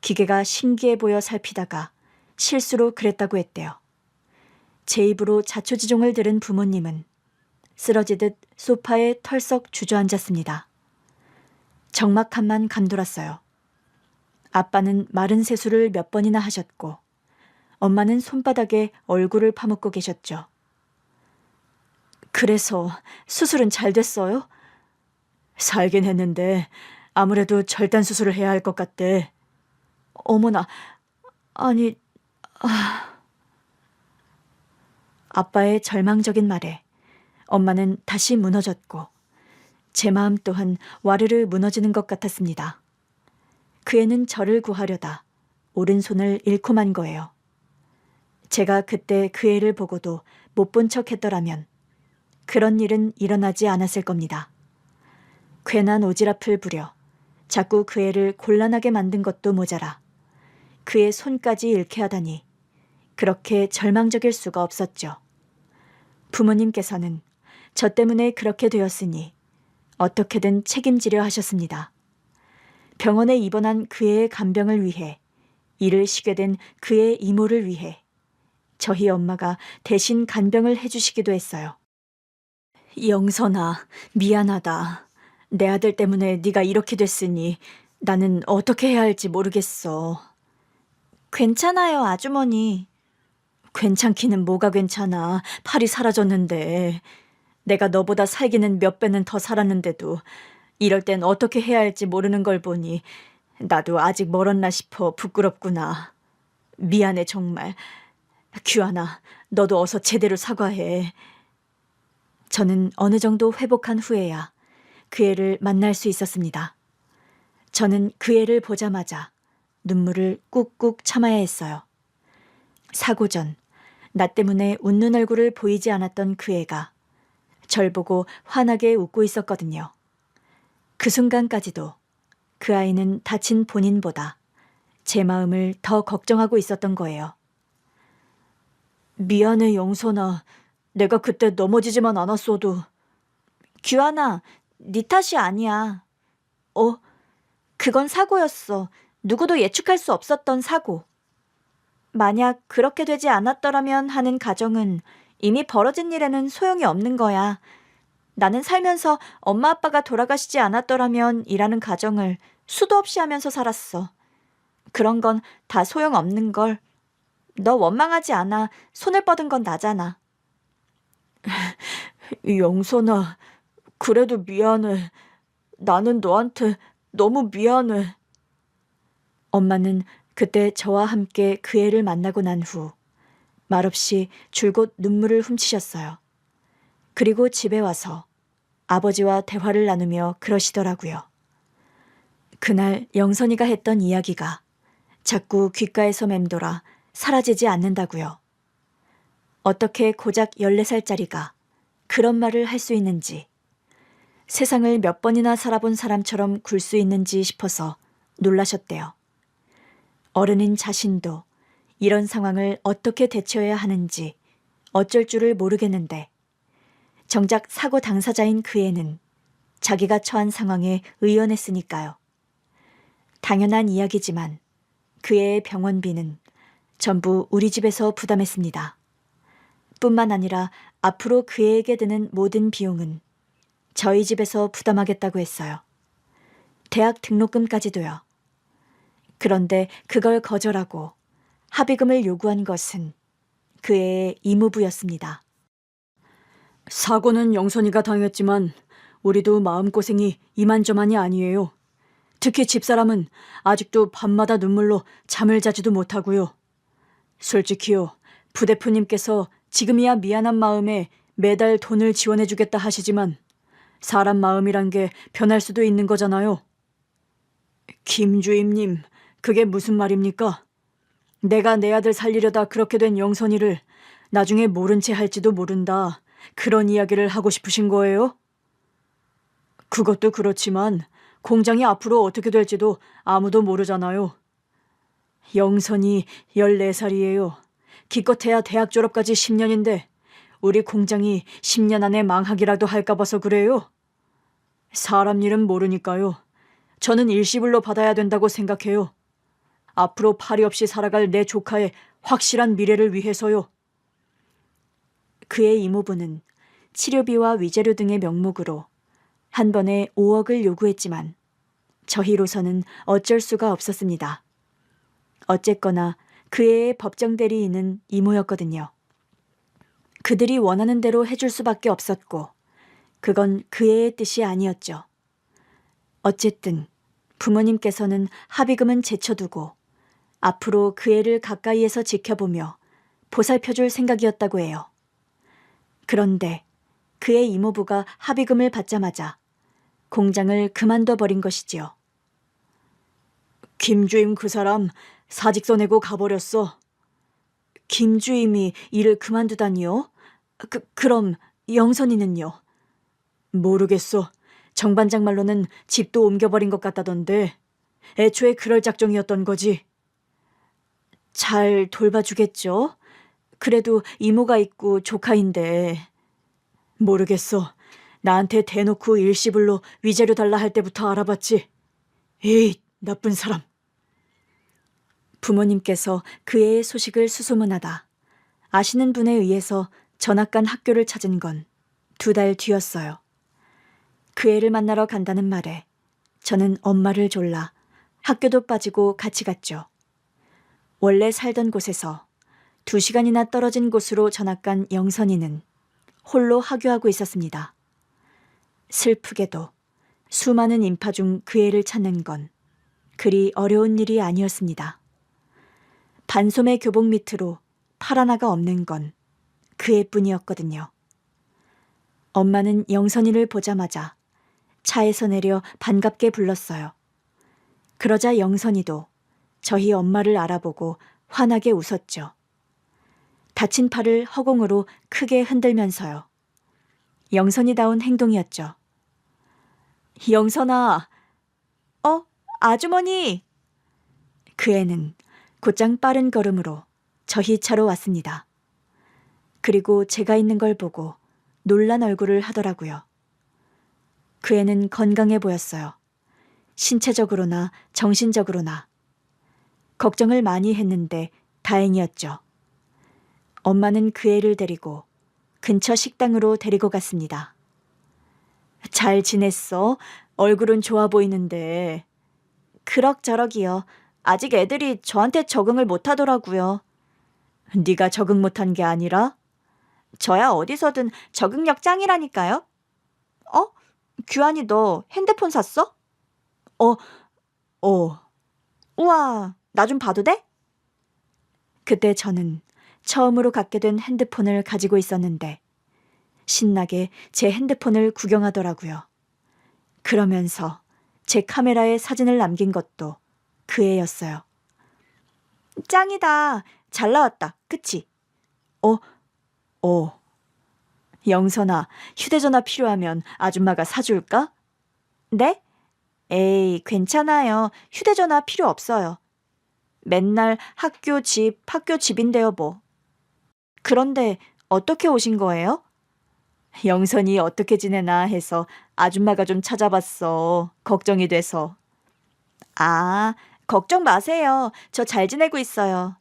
[SPEAKER 2] 기계가 신기해 보여 살피다가 실수로 그랬다고 했대요. 제 입으로 자초지종을 들은 부모님은 쓰러지듯 소파에 털썩 주저앉았습니다. 적막함만 감돌았어요. 아빠는 마른 세수를 몇 번이나 하셨고 엄마는 손바닥에 얼굴을 파묻고 계셨죠. 그래서 수술은 잘 됐어요?
[SPEAKER 1] 살긴 했는데 아무래도 절단 수술을 해야 할 것 같대.
[SPEAKER 2] 어머나, 아니... 아빠의 절망적인 말에 엄마는 다시 무너졌고 제 마음 또한 와르르 무너지는 것 같았습니다. 그 애는 저를 구하려다 오른손을 잃고 만 거예요. 제가 그때 그 애를 보고도 못 본 척 했더라면 그런 일은 일어나지 않았을 겁니다. 괜한 오지랖을 부려 자꾸 그 애를 곤란하게 만든 것도 모자라 그의 손까지 잃게 하다니 그렇게 절망적일 수가 없었죠. 부모님께서는 저 때문에 그렇게 되었으니 어떻게든 책임지려 하셨습니다. 병원에 입원한 그의 간병을 위해 일을 쉬게 된 그의 이모를 위해 저희 엄마가 대신 간병을 해주시기도 했어요.
[SPEAKER 1] 영선아, 미안하다. 내 아들 때문에 네가 이렇게 됐으니 나는 어떻게 해야 할지 모르겠어.
[SPEAKER 2] 괜찮아요, 아주머니.
[SPEAKER 1] 괜찮기는 뭐가 괜찮아. 팔이 사라졌는데. 내가 너보다 살기는 몇 배는 더 살았는데도 이럴 땐 어떻게 해야 할지 모르는 걸 보니 나도 아직 멀었나 싶어 부끄럽구나. 미안해 정말. 규환아, 너도 어서 제대로 사과해. 저는 어느 정도 회복한 후에야 그 애를 만날 수 있었습니다. 저는 그 애를 보자마자 눈물을 꾹꾹 참아야 했어요. 사고 전 나 때문에 웃는 얼굴을 보이지 않았던 그 애가 절 보고 환하게 웃고 있었거든요. 그 순간까지도 그 아이는 다친 본인보다 제 마음을 더 걱정하고 있었던 거예요. 미안해 영선아. 내가 그때 넘어지지만 않았어도.
[SPEAKER 2] 규환아, 네 탓이 아니야. 그건 사고였어. 누구도 예측할 수 없었던 사고. 만약 그렇게 되지 않았더라면 하는 가정은 이미 벌어진 일에는 소용이 없는 거야. 나는 살면서 엄마 아빠가 돌아가시지 않았더라면 이라는 가정을 수도 없이 하면서 살았어. 그런 건 다 소용없는 걸. 너 원망하지 않아. 손을 뻗은 건 나잖아.
[SPEAKER 1] 영선아, 그래도 미안해. 나는 너한테 너무 미안해. 엄마는 그때 저와 함께 그 애를 만나고 난 후 말없이 줄곧 눈물을 훔치셨어요. 그리고 집에 와서 아버지와 대화를 나누며 그러시더라고요. 그날 영선이가 했던 이야기가 자꾸 귓가에서 맴돌아 사라지지 않는다고요. 어떻게 고작 14살짜리가 그런 말을 할 수 있는지, 세상을 몇 번이나 살아본 사람처럼 굴 수 있는지 싶어서 놀라셨대요. 어른인 자신도 이런 상황을 어떻게 대처해야 하는지 어쩔 줄을 모르겠는데, 정작 사고 당사자인 그 애는 자기가 처한 상황에 의연했으니까요. 당연한 이야기지만 그 애의 병원비는 전부 우리 집에서 부담했습니다. 뿐만 아니라 앞으로 그 애에게 드는 모든 비용은 저희 집에서 부담하겠다고 했어요. 대학 등록금까지도요. 그런데 그걸 거절하고 합의금을 요구한 것은 그 애의 이모부였습니다. 사고는 영선이가 당했지만 우리도 마음고생이 이만저만이 아니에요. 특히 집사람은 아직도 밤마다 눈물로 잠을 자지도 못하고요. 솔직히요, 부대표님께서 지금이야 미안한 마음에 매달 돈을 지원해주겠다 하시지만 사람 마음이란 게 변할 수도 있는 거잖아요. 김주임님, 그게 무슨 말입니까? 내가 내 아들 살리려다 그렇게 된 영선이를 나중에 모른 채 할지도 모른다. 그런 이야기를 하고 싶으신 거예요? 그것도 그렇지만 공장이 앞으로 어떻게 될지도 아무도 모르잖아요. 영선이 14살이에요. 기껏해야 대학 졸업까지 10년인데 우리 공장이 10년 안에 망하기라도 할까 봐서 그래요. 사람 일은 모르니까요. 저는 일시불로 받아야 된다고 생각해요. 앞으로 파리 없이 살아갈 내 조카의 확실한 미래를 위해서요. 그의 이모부는 치료비와 위자료 등의 명목으로 한 번에 5억을 요구했지만 저희로서는 어쩔 수가 없었습니다. 어쨌거나 그 애의 법정 대리인은 이모였거든요. 그들이 원하는 대로 해줄 수밖에 없었고 그건 그 애의 뜻이 아니었죠. 어쨌든 부모님께서는 합의금은 제쳐두고 앞으로 그 애를 가까이에서 지켜보며 보살펴줄 생각이었다고 해요. 그런데 그의 이모부가 합의금을 받자마자 공장을 그만둬 버린 것이지요. 김주임 그 사람 사직서 내고 가버렸어. 김주임이 일을 그만두다니요? 그럼 영선이는요? 모르겠어. 정반장 말로는 집도 옮겨버린 것 같다던데 애초에 그럴 작정이었던 거지. 잘 돌봐주겠죠? 그래도 이모가 있고 조카인데. 모르겠어. 나한테 대놓고 일시불로 위자료 달라 할 때부터 알아봤지. 에이, 나쁜 사람. 부모님께서 그 애의 소식을 수소문하다 아시는 분에 의해서 전학 간 학교를 찾은 건 2달 뒤였어요. 그 애를 만나러 간다는 말에 저는 엄마를 졸라 학교도 빠지고 같이 갔죠. 원래 살던 곳에서 2시간이나 떨어진 곳으로 전학 간 영선이는 홀로 하교하고 있었습니다. 슬프게도 수많은 인파 중 그 애를 찾는 건 그리 어려운 일이 아니었습니다. 반소매 교복 밑으로 팔 하나가 없는 건 그 애뿐이었거든요. 엄마는 영선이를 보자마자 차에서 내려 반갑게 불렀어요. 그러자 영선이도 저희 엄마를 알아보고 환하게 웃었죠. 다친 팔을 허공으로 크게 흔들면서요. 영선이다운 행동이었죠. 영선아, 아주머니! 그 애는 곧장 빠른 걸음으로 저희 차로 왔습니다. 그리고 제가 있는 걸 보고 놀란 얼굴을 하더라고요. 그 애는 건강해 보였어요. 신체적으로나 정신적으로나. 걱정을 많이 했는데 다행이었죠. 엄마는 그 애를 데리고 근처 식당으로 데리고 갔습니다. 잘 지냈어? 얼굴은 좋아 보이는데. 그럭저럭이요. 아직 애들이 저한테 적응을 못 하더라고요. 네가 적응 못한 게 아니라?
[SPEAKER 2] 저야 어디서든 적응력 짱이라니까요. 어? 규환이 너 핸드폰 샀어?
[SPEAKER 1] 어.
[SPEAKER 2] 우와, 나 좀 봐도 돼?
[SPEAKER 1] 그때 저는 처음으로 갖게 된 핸드폰을 가지고 있었는데 신나게 제 핸드폰을 구경하더라고요. 그러면서 제 카메라에 사진을 남긴 것도 그 애였어요.
[SPEAKER 2] 짱이다. 잘 나왔다. 그치?
[SPEAKER 1] 어. 영선아, 휴대전화 필요하면 아줌마가 사줄까?
[SPEAKER 2] 네? 에이, 괜찮아요. 휴대전화 필요 없어요. 맨날 학교 집인데요, 뭐. 그런데 어떻게 오신 거예요?
[SPEAKER 1] 영선이 어떻게 지내나 해서 아줌마가 좀 찾아봤어. 걱정이 돼서.
[SPEAKER 2] 아, 걱정 마세요. 저 잘 지내고 있어요.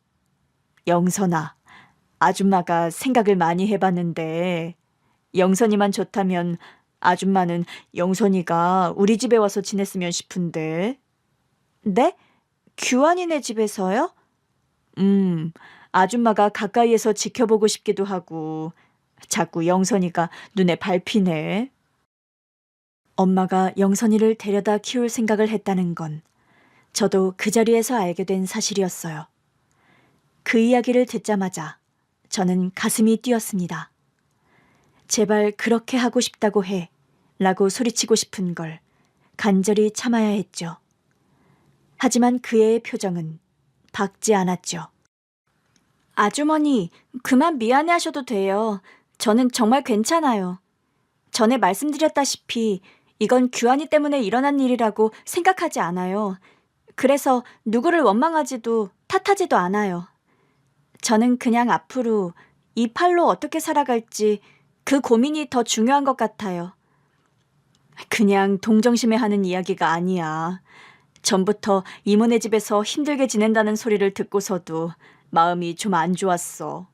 [SPEAKER 1] 영선아, 아줌마가 생각을 많이 해봤는데 영선이만 좋다면 아줌마는 영선이가 우리 집에 와서 지냈으면 싶은데.
[SPEAKER 2] 네? 규환이네 집에서요?
[SPEAKER 1] 아줌마가 가까이에서 지켜보고 싶기도 하고 자꾸 영선이가 눈에 밟히네. 엄마가 영선이를 데려다 키울 생각을 했다는 건 저도 그 자리에서 알게 된 사실이었어요. 그 이야기를 듣자마자 저는 가슴이 뛰었습니다. 제발 그렇게 하고 싶다고 해 라고 소리치고 싶은 걸 간절히 참아야 했죠. 하지만 그 애의 표정은 밝지 않았죠.
[SPEAKER 2] 아주머니, 그만 미안해 하셔도 돼요. 저는 정말 괜찮아요. 전에 말씀드렸다시피 이건 규환이 때문에 일어난 일이라고 생각하지 않아요. 그래서 누구를 원망하지도 탓하지도 않아요. 저는 그냥 앞으로 이 팔로 어떻게 살아갈지 그 고민이 더 중요한 것 같아요.
[SPEAKER 1] 그냥 동정심에 하는 이야기가 아니야. 전부터 이모네 집에서 힘들게 지낸다는 소리를 듣고서도 마음이 좀 안 좋았어.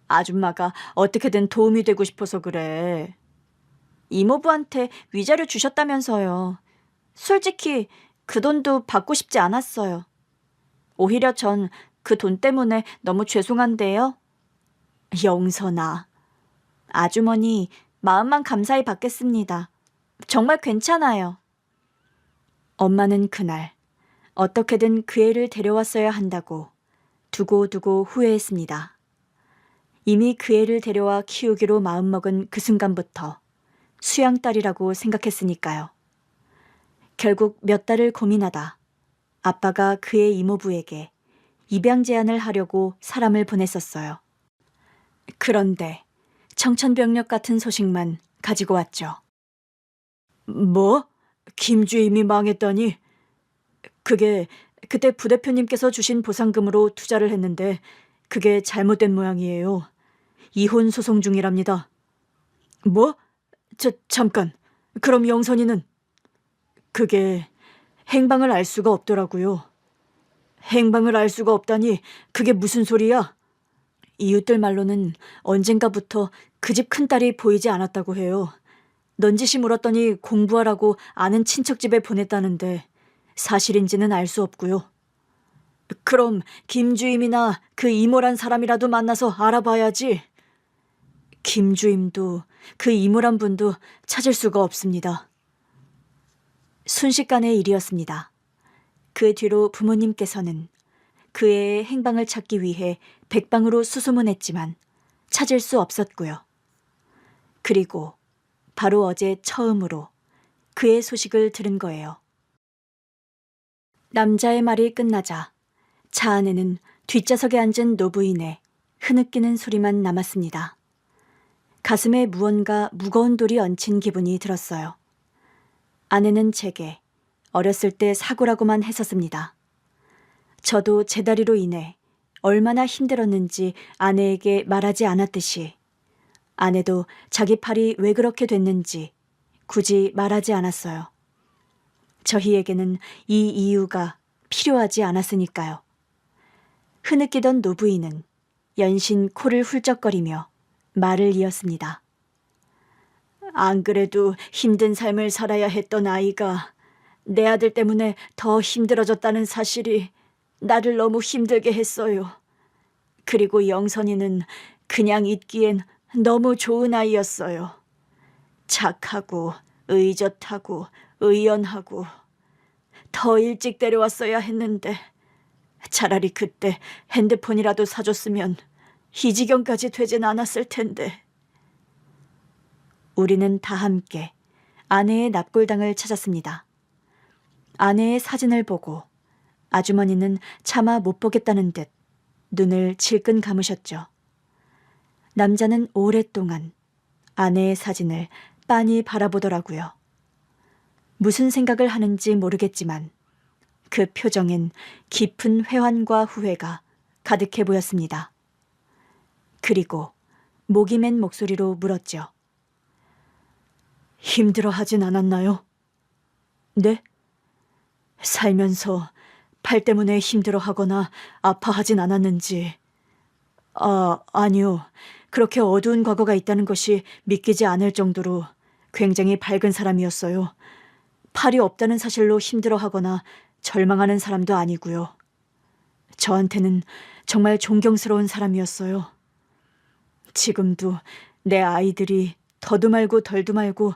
[SPEAKER 1] 아줌마가 어떻게든 도움이 되고 싶어서 그래.
[SPEAKER 2] 이모부한테 위자료 주셨다면서요. 솔직히 그 돈도 받고 싶지 않았어요. 오히려 전 그 돈 때문에 너무 죄송한데요.
[SPEAKER 1] 영선아,
[SPEAKER 2] 아주머니, 마음만 감사히 받겠습니다. 정말 괜찮아요.
[SPEAKER 1] 엄마는 그날 어떻게든 그 애를 데려왔어야 한다고 두고두고 후회했습니다. 이미 그 애를 데려와 키우기로 마음먹은 그 순간부터 수양딸이라고 생각했으니까요. 결국 몇 달을 고민하다 아빠가 그의 이모부에게 입양 제안을 하려고 사람을 보냈었어요. 그런데 청천벽력 같은 소식만 가지고 왔죠. 뭐? 김주임이 망했다니? 그게 그때 부대표님께서 주신 보상금으로 투자를 했는데 그게 잘못된 모양이에요. 이혼 소송 중이랍니다. 뭐? 잠깐. 그럼 영선이는? 그게 행방을 알 수가 없더라고요. 행방을 알 수가 없다니 그게 무슨 소리야? 이웃들 말로는 언젠가부터 그 집 큰딸이 보이지 않았다고 해요. 넌지시 물었더니 공부하라고 아는 친척 집에 보냈다는데 사실인지는 알 수 없고요. 그럼 김주임이나 그 이모란 사람이라도 만나서 알아봐야지. 김주임도 그 이모란 분도 찾을 수가 없습니다. 순식간의 일이었습니다. 그 뒤로 부모님께서는 그 애의 행방을 찾기 위해 백방으로 수소문했지만 찾을 수 없었고요. 그리고 바로 어제 처음으로 그의 소식을 들은 거예요. 남자의 말이 끝나자 차 안에는 뒷좌석에 앉은 노부인의 흐느끼는 소리만 남았습니다. 가슴에 무언가 무거운 돌이 얹힌 기분이 들었어요. 아내는 제게 어렸을 때 사고라고만 했었습니다. 저도 제 다리로 인해 얼마나 힘들었는지 아내에게 말하지 않았듯이 아내도 자기 팔이 왜 그렇게 됐는지 굳이 말하지 않았어요. 저희에게는 이 이유가 필요하지 않았으니까요. 흐느끼던 노부인은 연신 코를 훌쩍거리며 말을 이었습니다. 안 그래도 힘든 삶을 살아야 했던 아이가 내 아들 때문에 더 힘들어졌다는 사실이 나를 너무 힘들게 했어요. 그리고 영선이는 그냥 있기엔 너무 좋은 아이였어요. 착하고 의젓하고 의연하고 더 일찍 데려왔어야 했는데 차라리 그때 핸드폰이라도 사줬으면 이 지경까지 되진 않았을 텐데. 우리는 다 함께 아내의 납골당을 찾았습니다. 아내의 사진을 보고 아주머니는 차마 못 보겠다는 듯 눈을 질끈 감으셨죠. 남자는 오랫동안 아내의 사진을 빤히 바라보더라고요. 무슨 생각을 하는지 모르겠지만 그 표정엔 깊은 회환과 후회가 가득해 보였습니다. 그리고 목이 맨 목소리로 물었죠. 힘들어하진 않았나요? 네? 살면서 팔 때문에 힘들어하거나 아파하진 않았는지. 아니요. 그렇게 어두운 과거가 있다는 것이 믿기지 않을 정도로 굉장히 밝은 사람이었어요. 팔이 없다는 사실로 힘들어하거나 절망하는 사람도 아니고요. 저한테는 정말 존경스러운 사람이었어요. 지금도 내 아이들이 더도 말고 덜도 말고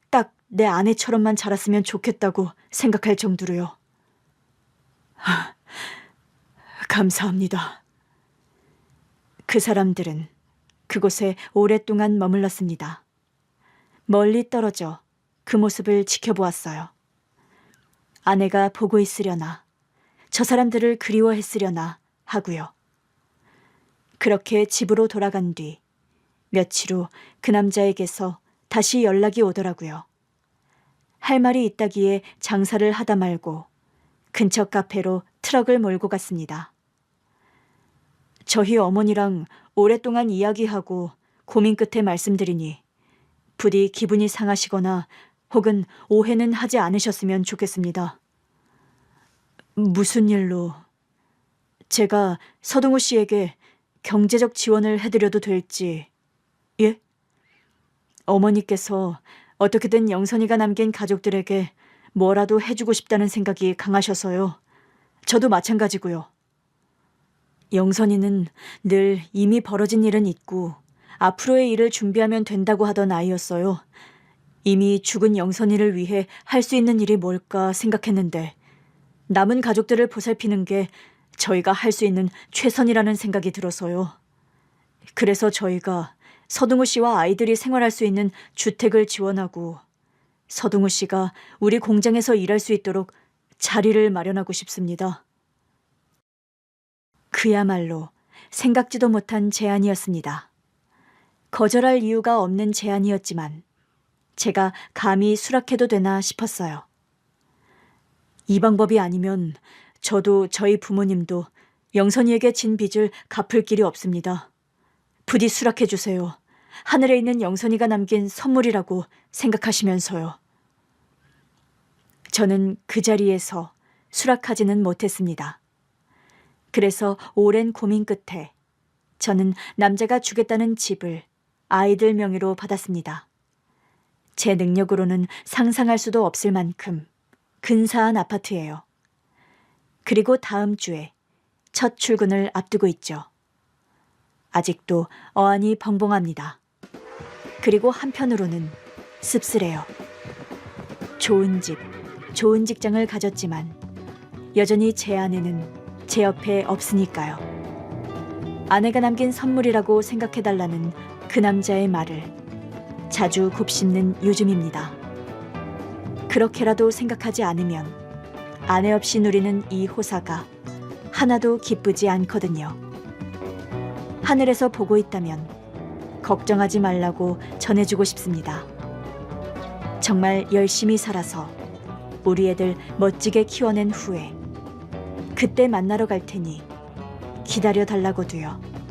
[SPEAKER 1] 딱 내 아내처럼만 자랐으면 좋겠다고 생각할 정도로요. 감사합니다. 그 사람들은 그곳에 오랫동안 머물렀습니다. 멀리 떨어져 그 모습을 지켜보았어요. 아내가 보고 있으려나, 저 사람들을 그리워했으려나 하고요. 그렇게 집으로 돌아간 뒤 며칠 후 그 남자에게서 다시 연락이 오더라고요. 할 말이 있다기에 장사를 하다 말고 근처 카페로 트럭을 몰고 갔습니다. 저희 어머니랑 오랫동안 이야기하고 고민 끝에 말씀드리니 부디 기분이 상하시거나 혹은 오해는 하지 않으셨으면 좋겠습니다. 무슨 일로? 제가 서동우 씨에게 경제적 지원을 해드려도 될지. 예? 어머니께서 어떻게든 영선이가 남긴 가족들에게 뭐라도 해주고 싶다는 생각이 강하셔서요. 저도 마찬가지고요. 영선이는 늘 이미 벌어진 일은 있고 앞으로의 일을 준비하면 된다고 하던 아이였어요. 이미 죽은 영선이를 위해 할 수 있는 일이 뭘까 생각했는데 남은 가족들을 보살피는 게 저희가 할 수 있는 최선이라는 생각이 들어서요. 그래서 저희가 서동우 씨와 아이들이 생활할 수 있는 주택을 지원하고 서동우 씨가 우리 공장에서 일할 수 있도록 자리를 마련하고 싶습니다. 그야말로 생각지도 못한 제안이었습니다. 거절할 이유가 없는 제안이었지만 제가 감히 수락해도 되나 싶었어요. 이 방법이 아니면 저도 저희 부모님도 영선이에게 진 빚을 갚을 길이 없습니다. 부디 수락해 주세요. 하늘에 있는 영선이가 남긴 선물이라고 생각하시면서요. 저는 그 자리에서 수락하지는 못했습니다. 그래서 오랜 고민 끝에 저는 남자가 주겠다는 집을 아이들 명의로 받았습니다. 제 능력으로는 상상할 수도 없을 만큼 근사한 아파트예요. 그리고 다음 주에 첫 출근을 앞두고 있죠. 아직도 어안이 벙벙합니다. 그리고 한편으로는 씁쓸해요. 좋은 집, 좋은 직장을 가졌지만 여전히 제 아내는 제 옆에 없으니까요. 아내가 남긴 선물이라고 생각해달라는 그 남자의 말을 자주 곱씹는 요즘입니다. 그렇게라도 생각하지 않으면 아내 없이 누리는 이 호사가 하나도 기쁘지 않거든요. 하늘에서 보고 있다면 걱정하지 말라고 전해주고 싶습니다. 정말 열심히 살아서 우리 애들 멋지게 키워낸 후에 그때 만나러 갈 테니 기다려 달라고도요.